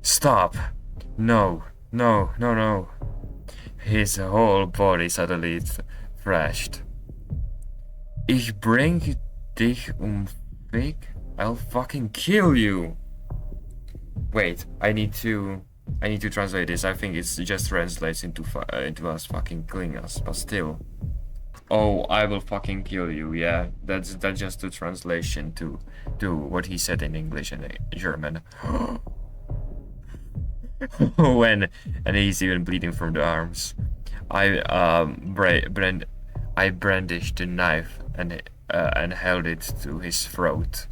Stop! No, no, no, no. His whole body suddenly thrashed. Ich bring dich Big? I'll fucking kill you! Wait, I need to translate this. I think it just translates into us fucking killing us, but still. Oh, I will fucking kill you, yeah. That's just the translation to what he said in English and German. And he's even bleeding from the arms. I brandished the knife and held it to his throat.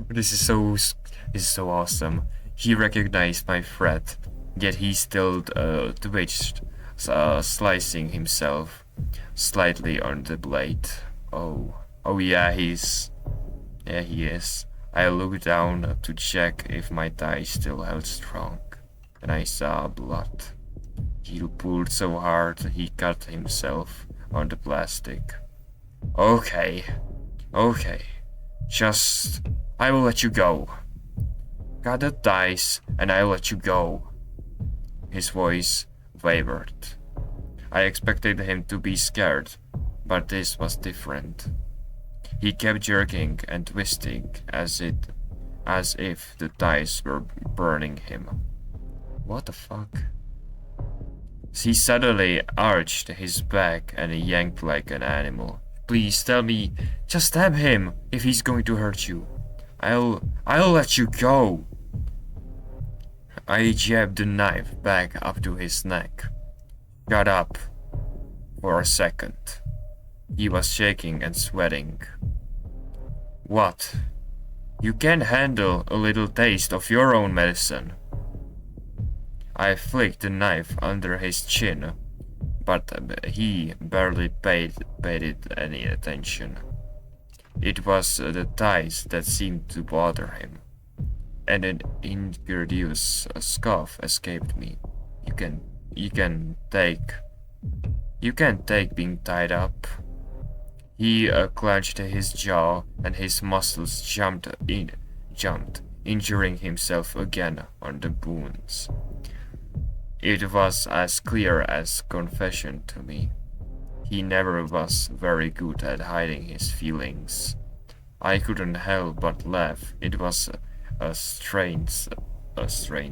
This is so awesome. He recognized my threat, yet he still twitched, slicing himself slightly on the blade. Oh yeah, he is. I looked down to check if my tie still held strong, and I saw blood. He pulled so hard he cut himself on the plastic. Okay. Just... I will let you go. Got the dice, and I'll let you go. His voice wavered. I expected him to be scared, but this was different. He kept jerking and twisting as if the dice were burning him. What the fuck? He suddenly arched his back and yanked like an animal. Please tell me, just stab him if he's going to hurt you. I'll let you go. I jabbed the knife back up to his neck. Shut up. For a second. He was shaking and sweating. What? You can't handle a little taste of your own medicine. I flicked the knife under his chin, but he barely paid it any attention. It was the ties that seemed to bother him, and an incredulous scoff escaped me. You can take being tied up. He clenched his jaw and his muscles jumped, injuring himself again on the bones. It was as clear as confession to me. He never was very good at hiding his feelings. I couldn't help but laugh. It was a strange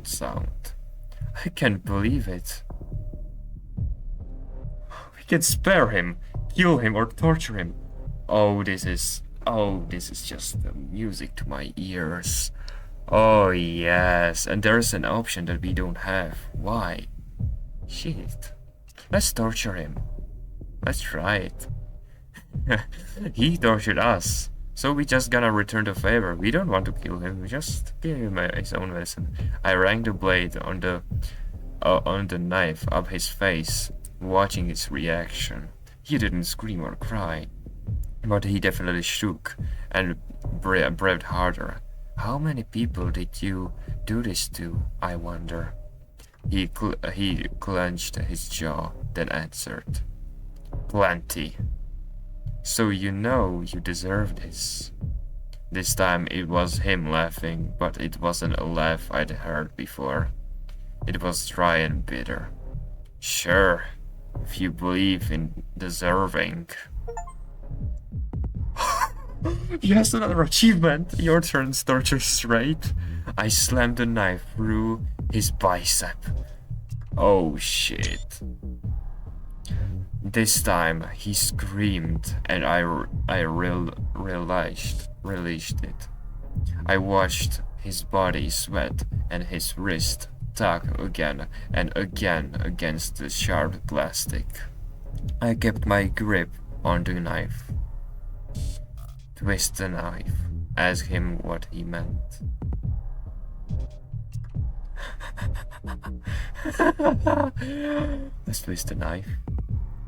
sound. I can't believe it. We can spare him, kill him, or torture him. Oh, this is just the music to my ears. Oh yes, and there's an option that we don't have. Why? Shit. Let's torture him. Let's try it. He tortured us, so we just gonna return the favor. We don't want to kill him, we just give him his own medicine. I rang the blade on the knife up his face, watching his reaction. He didn't scream or cry, but he definitely shook and breathed harder. How many people did you do this to, I wonder? He clenched his jaw, then answered. Plenty. So you know you deserve this. This time it was him laughing, but it wasn't a laugh I'd heard before. It was dry and bitter. Sure, if you believe in deserving. Yes, another achievement. Your turn, torture Strade. I slammed the knife through his bicep. Oh shit. This time he screamed and I released it. I watched his body sweat and his wrist tug again and again against the sharp plastic. I kept my grip on the knife. Twist the knife. Ask him what he meant. Let's twist the knife.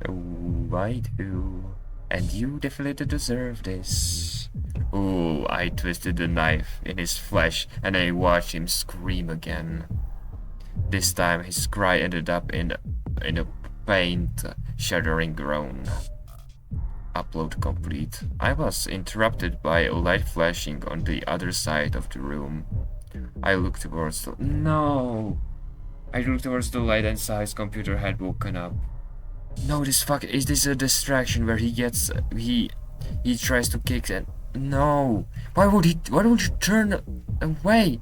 Oh, I do. And you definitely deserve this. Oh, I twisted the knife in his flesh and I watched him scream again. This time his cry ended up in a pain-shattering groan. Upload complete. I was interrupted by a light flashing on the other side of the room. I looked towards the... No! I looked towards the light and saw his computer had woken up. No, is this a distraction where he tries to kick and... No! Why would you turn away?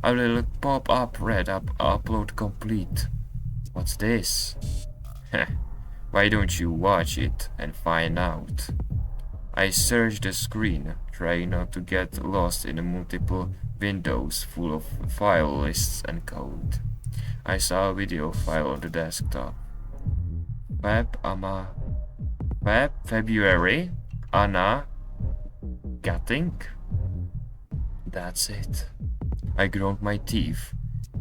A little pop-up read upload complete. What's this? Heh. Why don't you watch it and find out? I searched the screen, trying not to get lost in the multiple windows full of file lists and code. I saw a video file on the desktop. February, Anna, Gatting. That's it. I ground my teeth.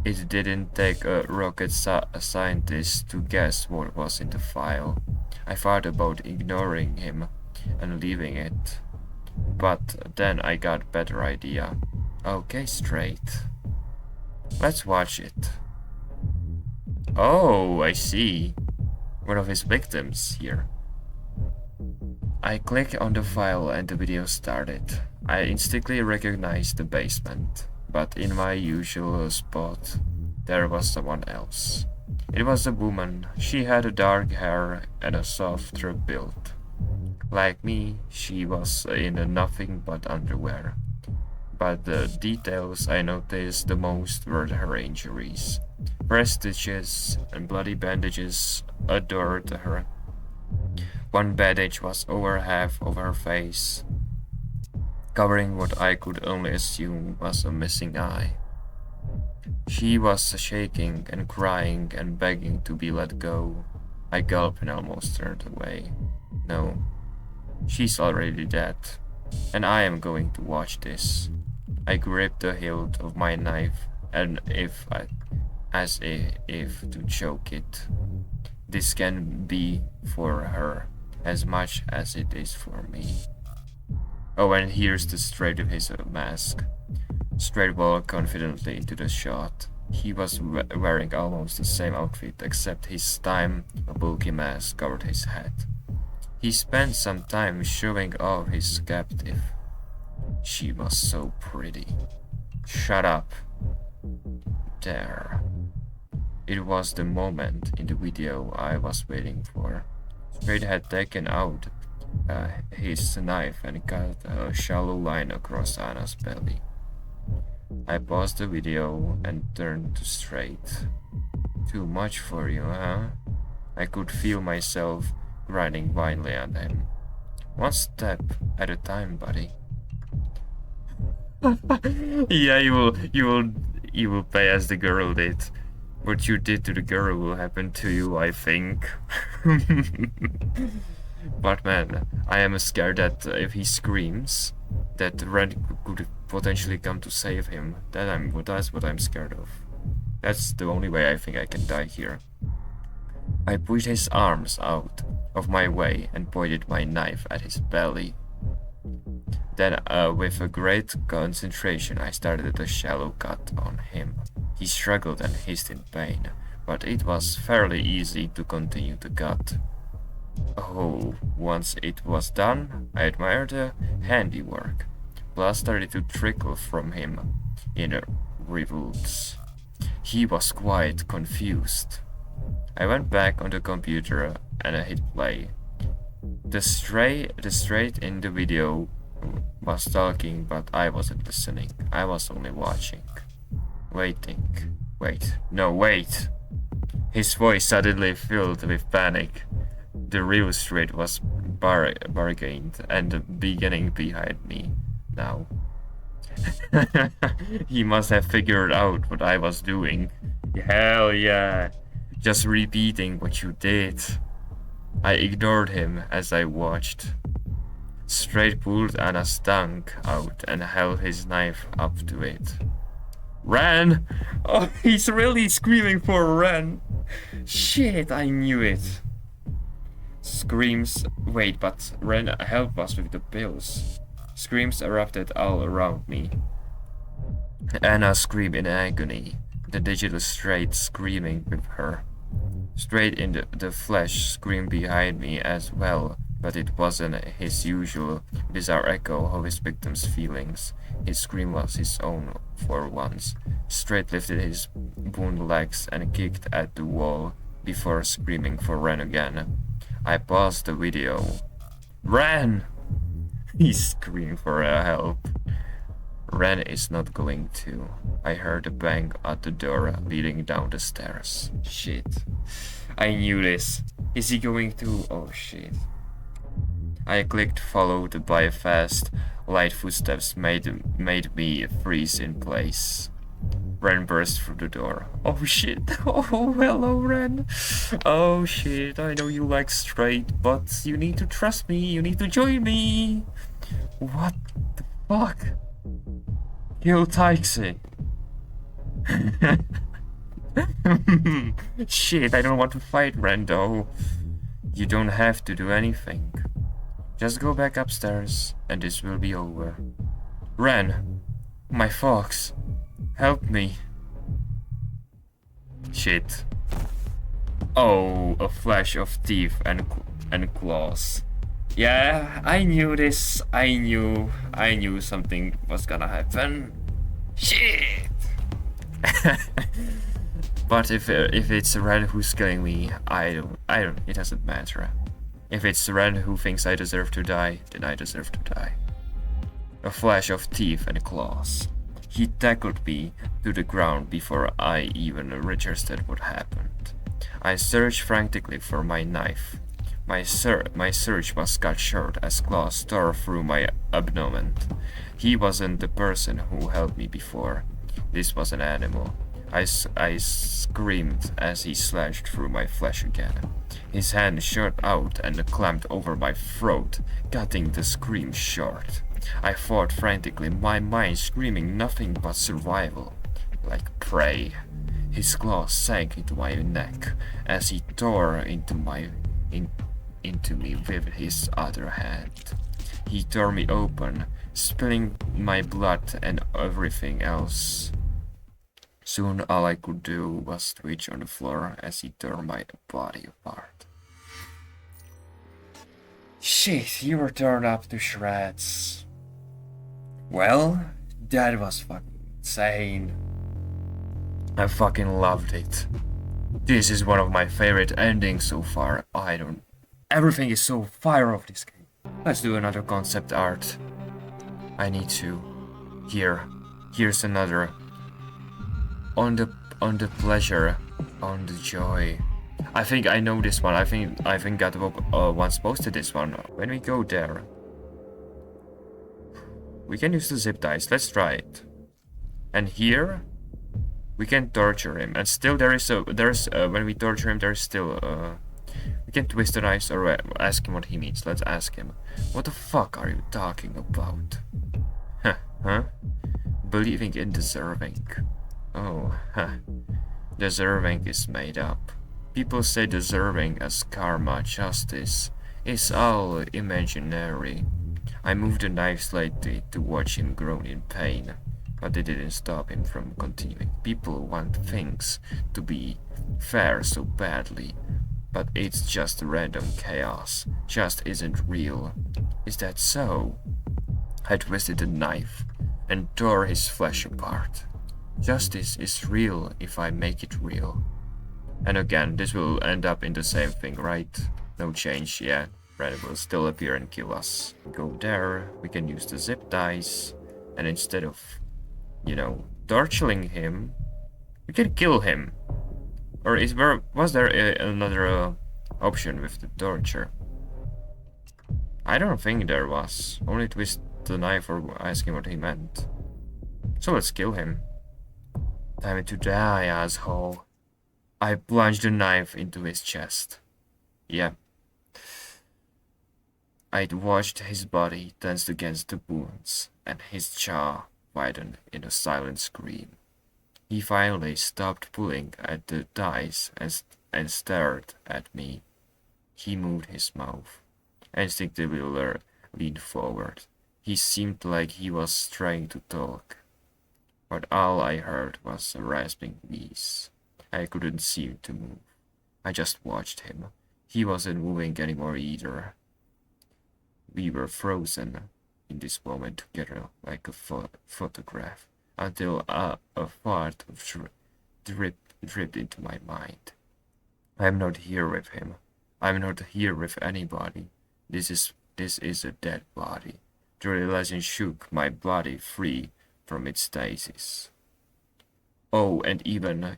It didn't take a rocket scientist to guess what was in the file. I thought about ignoring him and leaving it. But then I got a better idea. Okay, Strade. Let's watch it. Oh, I see. One of his victims here. I clicked on the file and the video started. I instantly recognized the basement, but in my usual spot, there was someone else. It was a woman. She had dark hair and a softer build. Like me, she was in nothing but underwear. but the details I noticed the most were her injuries. Fresh stitches and bloody bandages adorned her. One bandage was over half of her face, covering what I could only assume was a missing eye. She was shaking and crying and begging to be let go. I gulped and almost turned away. No, she's already dead, and I am going to watch this. I gripped the hilt of my knife as if to choke it. This can be for her as much as it is for me. Oh, and here's the Strade of his mask. Strade walked confidently into the shot. He was wearing almost the same outfit, except this time a bulky mask covered his head. He spent some time showing off his captive. She was so pretty. Shut up. There. It was the moment in the video I was waiting for. Strade had taken out his knife and cut a shallow line across Anna's belly. I paused the video and turned to Strade. Too much for you, huh? I could feel myself grinding wildly at him. One step at a time, buddy. Yeah, you will pay as the girl did. What you did to the girl will happen to you, I think. But man, I am scared that if he screams, that Ren could potentially come to save him. That's what I'm scared of. That's the only way I think I can die here. I pushed his arms out of my way and pointed my knife at his belly. Then, with a great concentration, I started a shallow cut on him. He struggled and hissed in pain, but it was fairly easy to continue the cut. Oh, once it was done, I admired the handiwork. Blood started to trickle from him in rivulets. He was quite confused. I went back on the computer and I hit play. The Strade in the video was talking, but I wasn't listening. I was only watching. Waiting. Wait. His voice suddenly filled with panic. The real Strade was barricaded and beginning behind me now. He must have figured out what I was doing. Hell yeah. Just repeating what you did. I ignored him as I watched. Strade pulled Anna's tongue out and held his knife up to it. Ren! Oh, he's really screaming for Ren! Shit, I knew it. Screams. Wait, but Ren helped us with the pills. Screams erupted all around me. Anna screamed in agony, the digital Strade screaming with her. Strade in the flesh screamed behind me as well, but it wasn't his usual bizarre echo of his victim's feelings. His scream was his own for once. Strade lifted his bound legs and kicked at the wall before screaming for Ren again. I paused the video. Ren! He screamed for help. Ren is not going to. I heard a bang at the door leading down the stairs. Shit. I knew this. Is he going to? Oh shit. I clicked, followed by fast, light footsteps made me freeze in place. Ren burst through the door. Oh shit. Oh, hello Ren. Oh shit, I know you like Strade, but you need to trust me, you need to join me. What the fuck? Kill Taixi. Shit, I don't want to fight Ren though. You don't have to do anything. Just go back upstairs and this will be over. Ren, my fox, help me. Shit. Oh, a flash of teeth and claws. Yeah, I knew this. I knew something was gonna happen. Shit. But if it's Ren who's killing me, I don't. It doesn't matter. If it's Ren who thinks I deserve to die, then I deserve to die. a flash of teeth and claws. He tackled me to the ground before I even registered what happened. I searched frantically for my knife. My search was cut short as claws tore through my abdomen. He wasn't the person who helped me before. This was an animal. I screamed as he slashed through my flesh again. His hand shot out and clamped over my throat, cutting the scream short. I fought frantically, my mind screaming nothing but survival. Like prey. His claws sank into my neck as he tore into me with his other hand. He tore me open, spilling my blood and everything else. Soon all I could do was twitch on the floor as he tore my body apart. Shit, you were torn up to shreds. Well, that was fucking insane. I fucking loved it. This is one of my favorite endings so far. Everything is so fire of this game. Let's do another concept art. I need to. Here's another. On the pleasure, on the joy. I think I know this one. I think God once posted this one. When we go there, we can use the zip ties. Let's try it. And here, we can torture him. And still when we torture him, there's still we can twist the knives or ask him what he means. Let's ask him. What the fuck are you talking about? Huh? Believing in deserving. Oh, Deserving is made up. People say deserving as karma, justice, is all imaginary. I moved the knife slightly to watch him groan in pain, but it didn't stop him from continuing. People want things to be fair so badly, but it's just random chaos, just isn't real. Is that so? I twisted the knife and tore his flesh apart. Justice is real if I make it real. And again, this will end up in the same thing, right? No change, yeah. Red will still appear and kill us. Go there, we can use the zip ties, and instead of, torturing him, we can kill him. Or was there another option with the torture? I don't think there was. Only twist the knife or ask him what he meant. So let's kill him. Time to die, asshole. I plunged the knife into his chest. Yeah. I'd watched his body tense against the wounds, and his jaw widened in a silent scream. He finally stopped pulling at the ties and stared at me. He moved his mouth. Instinctively leaned forward. He seemed like he was trying to talk, but all I heard was a rasping wheeze. I couldn't seem to move. I just watched him. He wasn't moving anymore either. We were frozen in this moment together like a photograph until a thought dripped into my mind. I'm not here with him. I'm not here with anybody. This is a dead body. The realization shook my body free from its stasis. Oh, and even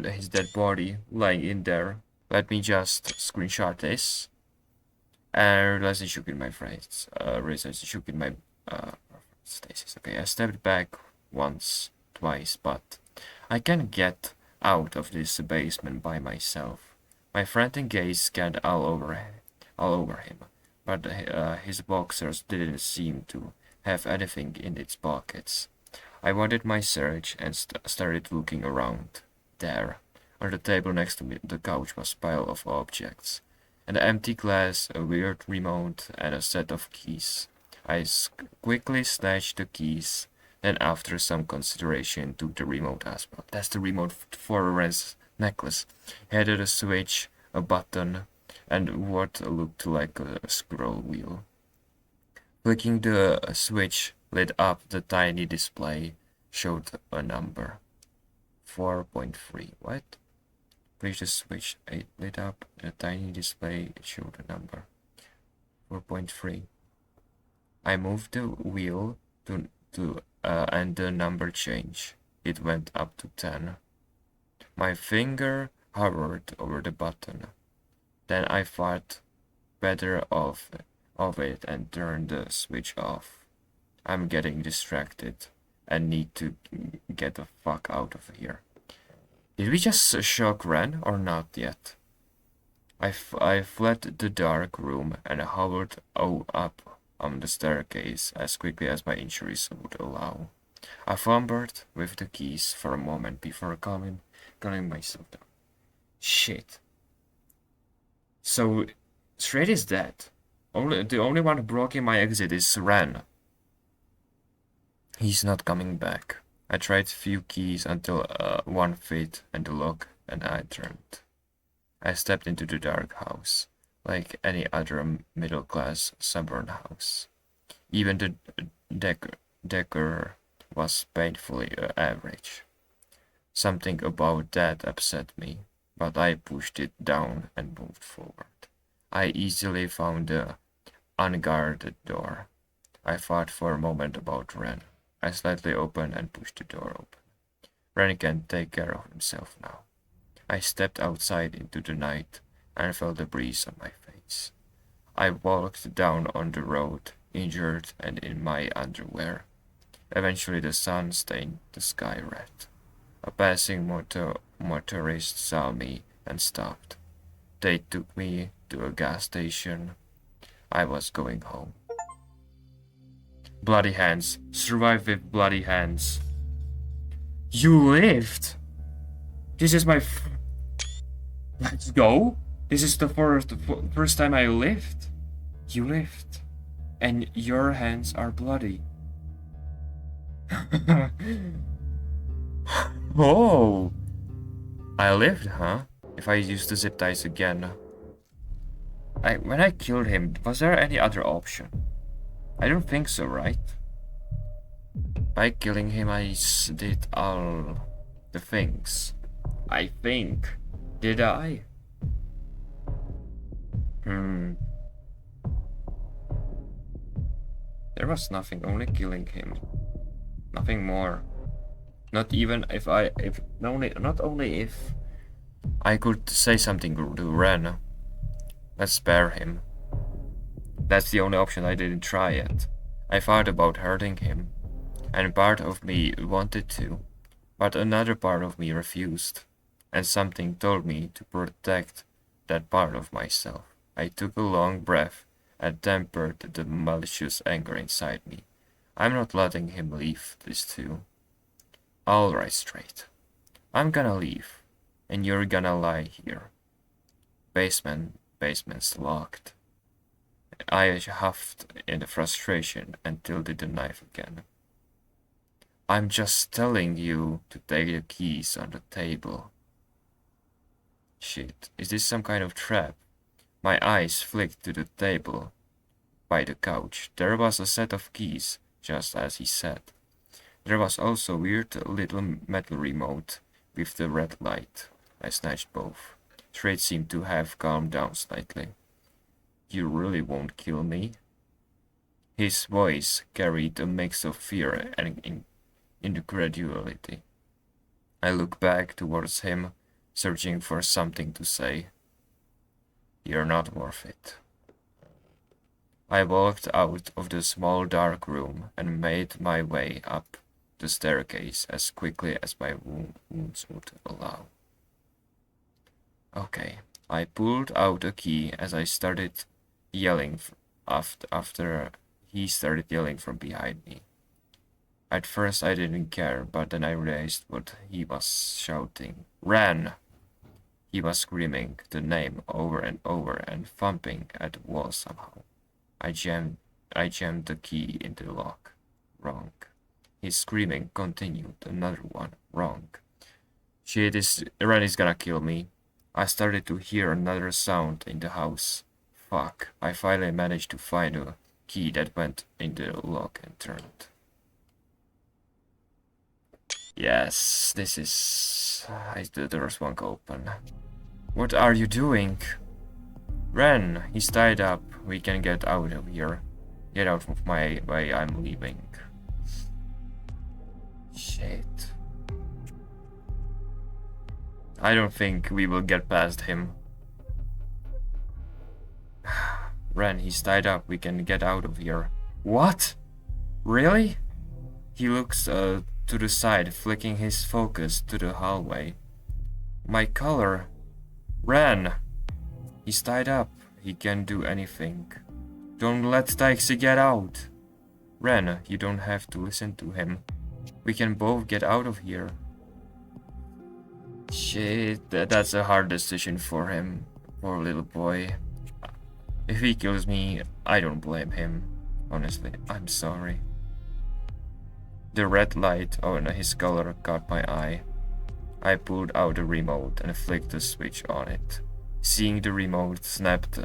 his dead body lying in there. Let me just screenshot this. And realization shook in my face. Realization shook in my stasis. Okay, I stepped back once, twice, but I can't get out of this basement by myself. My frantic gaze scanned all over him, but his boxers didn't seem to have anything in its pockets. I wanted my search and started looking around. There, on the table next to me, the couch was a pile of objects. An empty glass, a weird remote, and a set of keys. I quickly snatched the keys, then after some consideration took the remote as well. That's the remote for Ren's necklace. He had a switch, a button, and what looked like a scroll wheel. Clicking the switch lit up the tiny display, showed a number. 4.3. What? Push the switch, it lit up the tiny display, showed a number. 4.3. I moved the wheel and the number changed. It went up to 10. My finger hovered over the button. Then I thought better of it and turned the switch off. I'm getting distracted and need to get the fuck out of here. Did we just shock Ren or not yet? I fled the dark room and hovered up on the staircase as quickly as my injuries would allow. I fumbled with the keys for a moment before calming myself down. Shit. So, Strade is dead. The only one blocking my exit is Ren. He's not coming back. I tried few keys until one fit and the lock, and I turned. I stepped into the dark house, like any other middle-class suburban house. Even the decor was painfully average. Something about that upset me, but I pushed it down and moved forward. I easily found the unguarded door. I thought for a moment about Ren. I slightly opened and pushed the door open. Ren can take care of himself now. I stepped outside into the night and felt the breeze on my face. I walked down on the road, injured and in my underwear. Eventually the sun stained the sky red. A passing motorist saw me and stopped. They took me to a gas station. I was going home. Bloody hands. Survive with bloody hands. You lived! This is my... Let's go! This is the first time I lived. You lived. And your hands are bloody. Oh! I lived, huh? If I use the zip ties again. When I killed him, was there any other option? I don't think so, right? By killing him, I did all the things. I think. Did I? There was nothing, only killing him. Nothing more. Not even if not only if I could say something to Ren. Let's spare him. That's the only option I didn't try yet. I thought about hurting him, and part of me wanted to, but another part of me refused, and something told me to protect that part of myself. I took a long breath and tempered the malicious anger inside me. I'm not letting him leave this too. Alright, Strade. I'm gonna leave, and you're gonna lie here. Basement's locked. I huffed in frustration and tilted the knife again. I'm just telling you to take the keys on the table. Shit, is this some kind of trap? My eyes flicked to the table by the couch. There was a set of keys, just as he said. There was also a weird little metal remote with the red light. I snatched both. Strade seemed to have calmed down slightly. You really won't kill me? His voice carried a mix of fear and incredulity. I looked back towards him, searching for something to say. You're not worth it. I walked out of the small dark room and made my way up the staircase as quickly as my wounds would allow. Okay, I pulled out a key as I started yelling after he started yelling from behind me. At first I didn't care, but then I realized what he was shouting. Ran! He was screaming the name over and over and thumping at the wall somehow. I jammed the key into the lock. Wrong. His screaming continued. Another one. Wrong. Shit, Ren is gonna kill me. I started to hear another sound in the house. Fuck. I finally managed to find a key that went in the lock and turned. Yes, this is... the doors won't open. What are you doing? Ren, he's tied up. We can get out of here. Get out of my way, I'm leaving. Shit. I don't think we will get past him. Ren, he's tied up. We can get out of here. What? Really? He looks to the side, flicking his focus to the hallway. My collar. Ren! He's tied up. He can't do anything. Don't let Taxi get out. Ren, you don't have to listen to him. We can both get out of here. Shit, that's a hard decision for him. Poor little boy. If he kills me, I don't blame him. Honestly, I'm sorry. The red light on his collar caught my eye. I pulled out the remote and flicked the switch on it. Seeing the remote snapped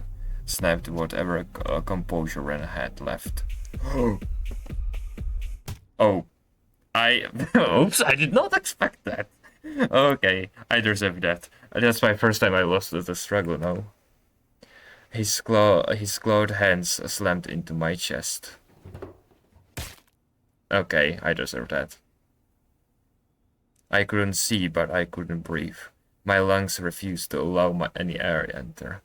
whatever composure Ren had left. Oh. Oops, I did not expect that. Okay, I deserve that. That's my first time I lost the struggle now. His clawed hands slammed into my chest. Okay, I deserve that. I couldn't see, but I couldn't breathe. My lungs refused to allow any air to enter.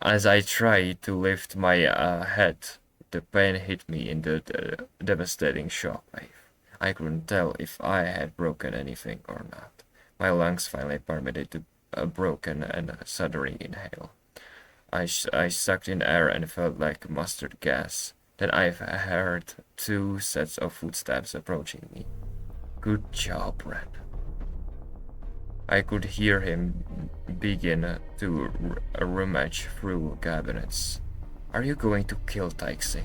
As I tried to lift my head, the pain hit me in the devastating shockwave. I couldn't tell if I had broken anything or not. My lungs finally permitted a broken and shuddering inhale. I sucked in air and felt like mustard gas. Then I heard 2 sets of footsteps approaching me. Good job, Ren. I could hear him begin to rummage through cabinets. Are you going to kill Taxi?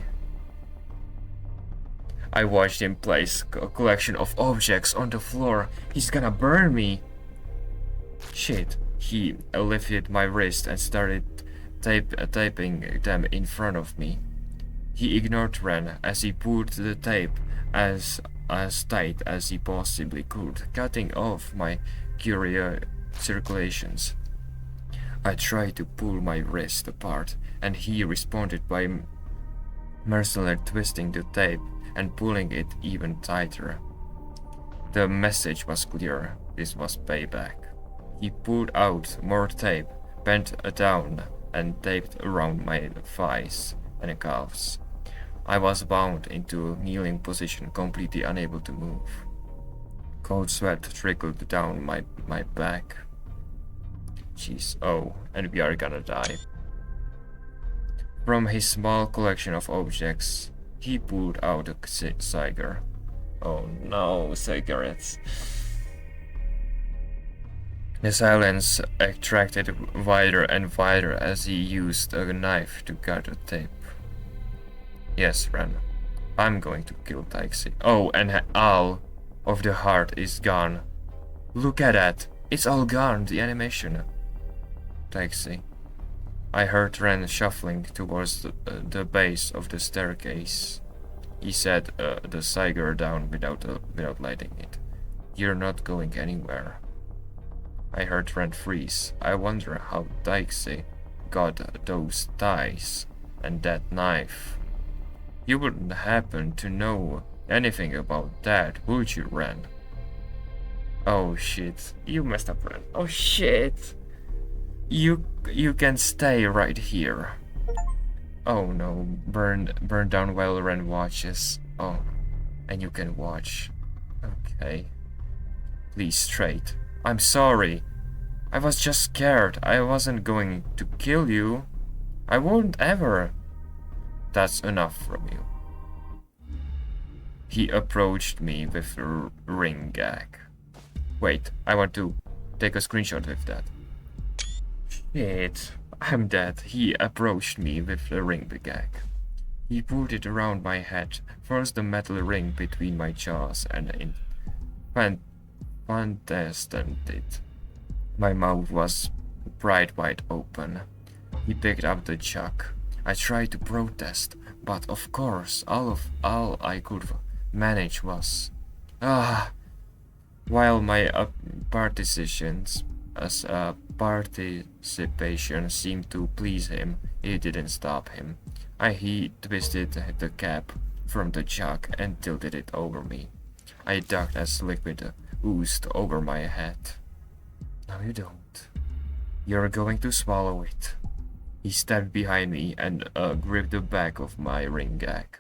I watched him place a collection of objects on the floor. He's gonna burn me. Shit. He lifted my wrist and started taping them in front of me. He ignored Ren as he pulled the tape as tight as he possibly could, cutting off my circulations. I tried to pull my wrist apart, and he responded by mercilessly twisting the tape and pulling it even tighter. The message was clear. This was payback. He pulled out more tape, bent down, and taped around my thighs and calves. I was bound into a kneeling position, completely unable to move. Cold sweat trickled down my back. Jeez, oh, and we are gonna die. From his small collection of objects, he pulled out a cigar. Oh no, cigarettes. The silence attracted wider and wider as he used a knife to cut the tape. Yes, Ren. I'm going to kill Taxi. Oh, and all of the heart is gone. Look at that. It's all gone, the animation. Taxi. I heard Ren shuffling towards the base of the staircase. He set the cigar down without lighting it. You're not going anywhere. I heard Ren freeze. I wonder how Taxi got those ties and that knife. You wouldn't happen to know anything about that, would you, Ren? Oh shit, you messed up, Ren. Oh shit. You can stay right here. Oh no, burn down while Ren watches. Oh, and you can watch. Okay. Please, Strade. I'm sorry. I was just scared. I wasn't going to kill you. I won't ever. That's enough from you. He approached me with a ring gag. Wait, I want to take a screenshot with that. Shit, I'm dead. He approached me with the ring gag. He put it around my head, forced the metal ring between my jaws, and fantasted it. My mouth was bright wide open. He picked up the jug. I tried to protest, but of course, all I could manage was while my participation seemed to please him, it didn't stop him. He twisted the cap from the jug and tilted it over me. I ducked as liquid oozed over my head. No, you don't. You're going to swallow it. He stepped behind me and gripped the back of my ring gag.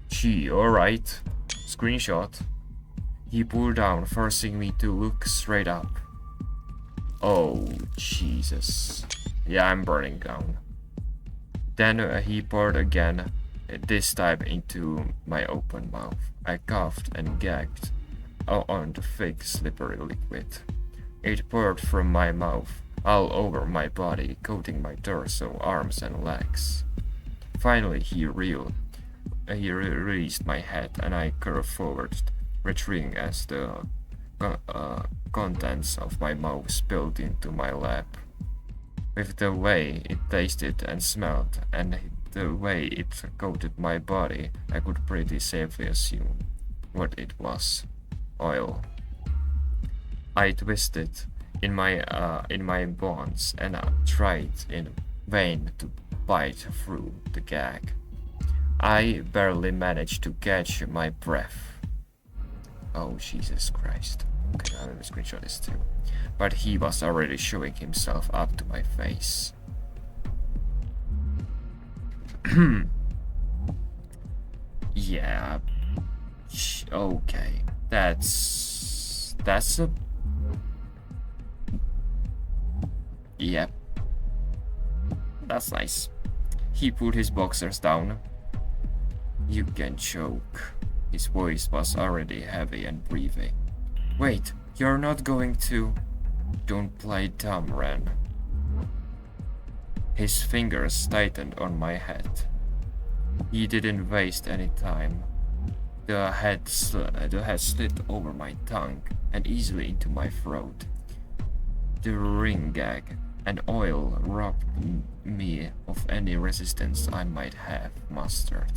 Gee, alright. Screenshot. He pulled down, forcing me to look straight up. Oh, Jesus. Yeah, I'm burning down. Then he poured again, this time into my open mouth. I coughed and gagged on the thick, slippery liquid. It poured from my mouth, all over my body, coating my torso, arms, and legs. Finally, he released my head, and I curved forward, retreating as the contents of my mouth spilled into my lap. With the way it tasted and smelled, and the way it coated my body, I could pretty safely assume what it was: oil. I twisted in my bonds and tried in vain to bite through the gag. I barely managed to catch my breath. Oh, Jesus Christ. Okay, I'm gonna screenshot this too. But he was already showing himself up to my face. Yeah. Okay. That's a... Yep. That's nice. He put his boxers down. You can choke. His voice was already heavy and breathy. Wait, you're not going to... Don't play dumb, Ren. His fingers tightened on my head. He didn't waste any time. The head slid over my tongue and easily into my throat. The ring gag and oil robbed me of any resistance I might have mustered,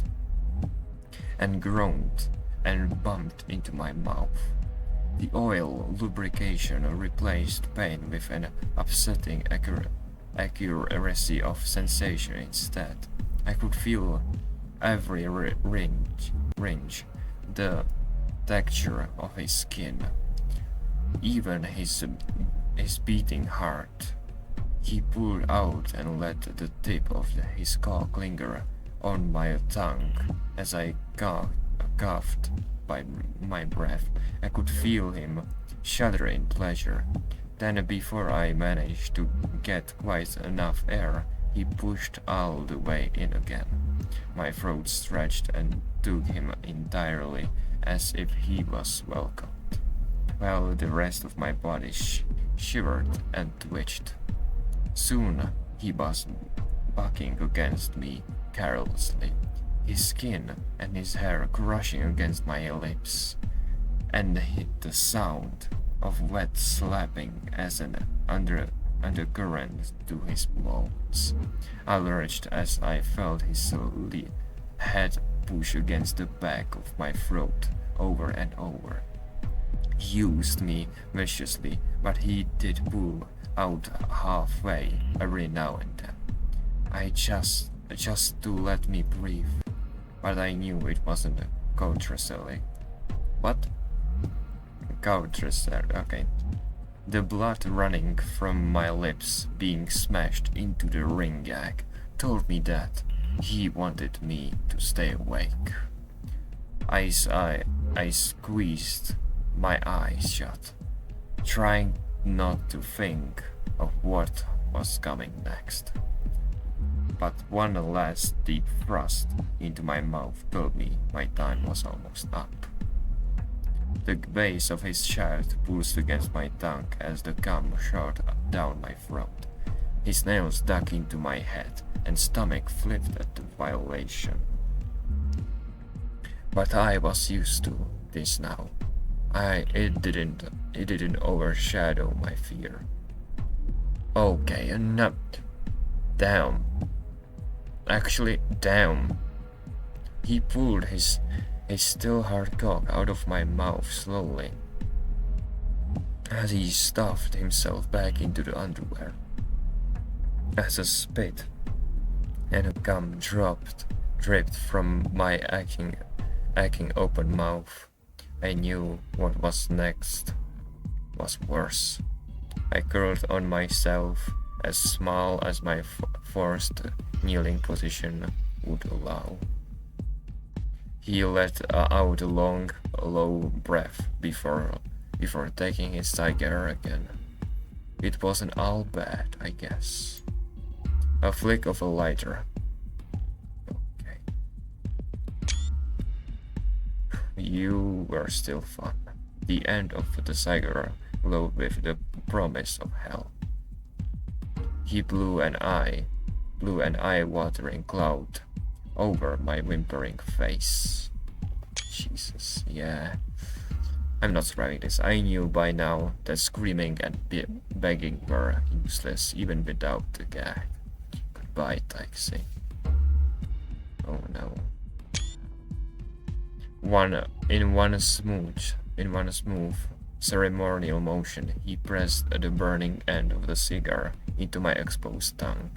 and groaned and bumped into my mouth. The oil lubrication replaced pain with an upsetting accuracy of sensation instead. I could feel every ringe, the texture of his skin, even his beating heart. He pulled out and let the tip of his cock linger on my tongue as I coughed by my breath. I could feel him shudder in pleasure. Then, before I managed to get quite enough air, he pushed all the way in again. My throat stretched and took him entirely, as if he was welcomed, while the rest of my body shivered and twitched. Soon he was bucking against me carelessly, his skin and his hair crushing against my lips, and the sound of wet slapping as an undercurrent to his bones. I lurched as I felt his head push against the back of my throat over and over. He used me viciously, but he did pull out halfway every now and then. I just to let me breathe, but I knew it wasn't Coutrecelli. What? Coutrecelli, okay. The blood running from my lips being smashed into the ring gag told me that he wanted me to stay awake. I squeezed my eyes shut, trying not to think of what was coming next. But one last deep thrust into my mouth told me my time was almost up. The base of his shaft pulsed against my tongue as the gum shot down my throat. His nails dug into my head and stomach flipped at the violation. But I was used to this now. It didn't overshadow my fear. Okay, enough. Damn. Actually, damn. He pulled his still hard cock out of my mouth slowly as he stuffed himself back into the underwear. As a spit and a gum dripped from my aching open mouth, I knew what was next was worse. I curled on myself as small as my forced kneeling position would allow. He let out a long, low breath before taking his tiger again. It wasn't all bad, I guess. A flick of a lighter. Okay. You were still fun. The end of the cigar glowed with the promise of hell. He blew an eye-watering cloud over my whimpering face. Jesus, yeah. I'm not surviving this. I knew by now that screaming and begging were useless, even without the gag. Goodbye, taxi. Oh no. In one smooth, ceremonial motion, he pressed the burning end of the cigar into my exposed tongue.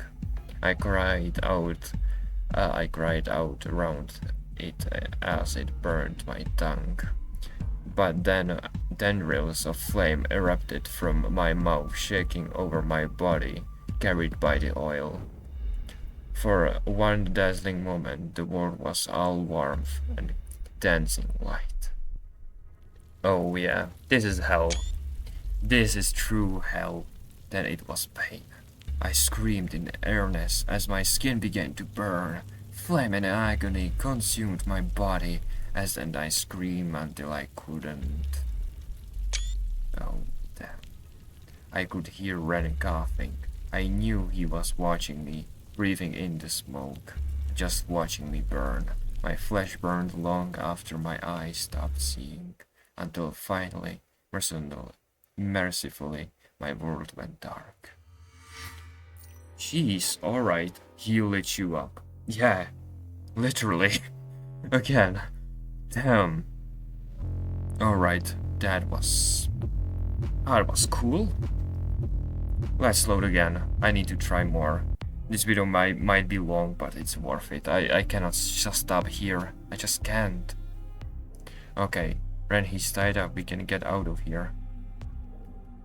I cried out around it as it burned my tongue. But then tendrils of flame erupted from my mouth, shaking over my body, carried by the oil. For one dazzling moment, the world was all warmth and dancing light. Oh yeah, this is hell. This is true hell. Then it was pain. I screamed in earnest as my skin began to burn. Flame and agony consumed my body, and I screamed until I couldn't. Oh, damn. I could hear Ren coughing. I knew he was watching me, breathing in the smoke, just watching me burn. My flesh burned long after my eyes stopped seeing, until finally, mercifully, my world went dark. Jeez, alright, he lit you up. Yeah, literally. Again. Damn. Alright, that was cool. Let's load again. I need to try more. This video might be long, but it's worth it. I cannot just stop here. I just can't. Okay, Ren, he's tied up. We can get out of here.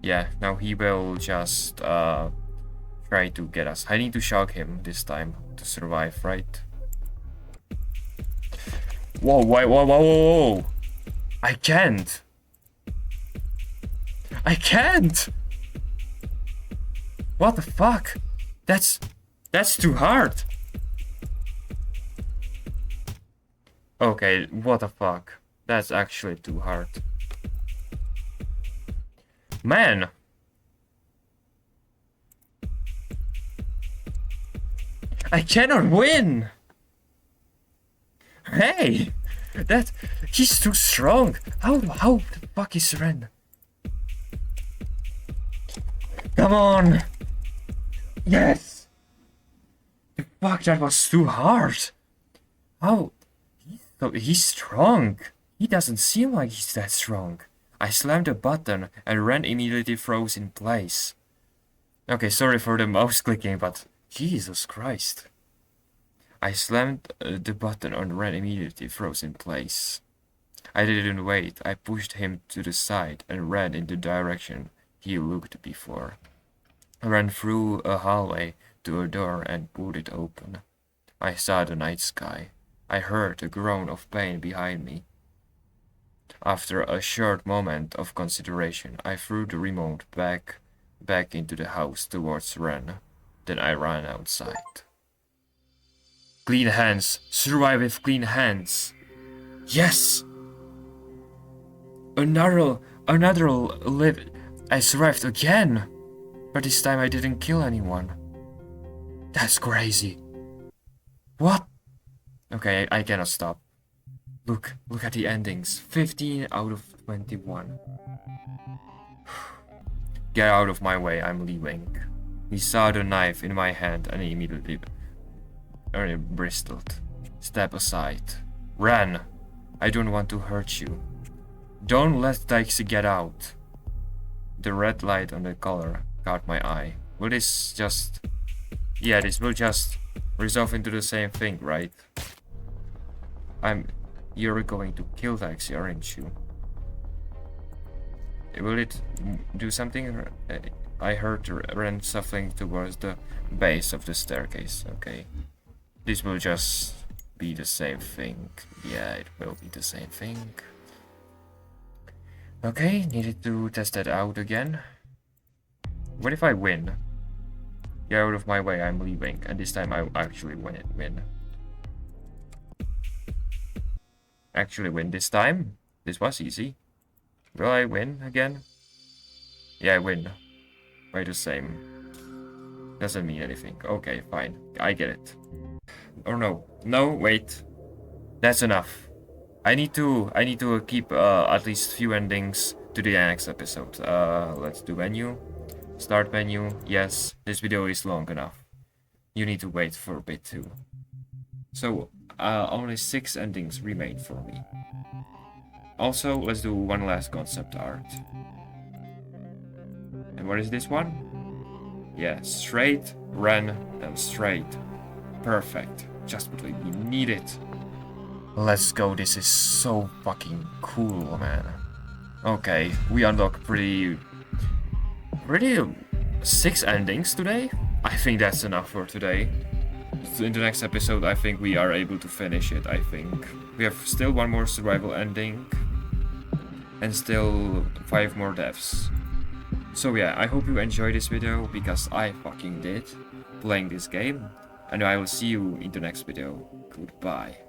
Yeah, now he will just try to get us. I need to shock him this time to survive, right? Whoa, whoa. I can't. What the fuck? That's too hard. Okay, what the fuck? That's actually too hard. Man. I cannot win. Hey, he's too strong. How the fuck is Ren? Come on. Yes. The fuck, that was too hard. How? He's strong. He doesn't seem like he's that strong. I slammed a button and Ren immediately froze in place. Okay, sorry for the mouse clicking, but Jesus Christ. I slammed the button and Ren immediately froze in place. I didn't wait. I pushed him to the side and ran in the direction he looked before. I ran through a hallway to a door and pulled it open. I saw the night sky. I heard a groan of pain behind me. After a short moment of consideration, I threw the remote back into the house towards Ren. Then I ran outside. Clean hands. Survive with clean hands. Yes! Another live. I survived again! But this time I didn't kill anyone. That's crazy. What? Okay, I cannot stop. Look at the endings. 15 out of 21. Get out of my way, I'm leaving. He saw the knife in my hand and immediately bristled. Step aside. Ran. I don't want to hurt you. Don't let Dixie get out. The red light on the collar caught my eye. Will this just... Yeah, this will just resolve into the same thing, right? You're going to kill Dixie, aren't you? Will it do something? I heard run something towards the base of the staircase. Okay. This will just be the same thing. Yeah, it will be the same thing. Okay, needed to test that out again. What if I win? Get out of my way, I'm leaving. And this time I actually win. Actually win this time. This was easy. Will I win again? Yeah, I win. By the same. Doesn't mean anything. Okay, fine. I get it. Or no. No, wait. That's enough. I need to keep at least few endings to the next episode. Let's do menu. Start menu. Yes, this video is long enough. You need to wait for a bit too. So, only 6 endings remain for me. Also, let's do one last concept art. And what is this one? Yeah, straight, run, and straight. Perfect. Just what we need it. Let's go, this is so fucking cool, man. Okay, we unlock pretty 6 endings today. I think that's enough for today. In the next episode, I think we are able to finish it, I think. We have still one more survival ending. And still 5 more deaths. So yeah, I hope you enjoyed this video, because I fucking did, playing this game. And I will see you in the next video. Goodbye.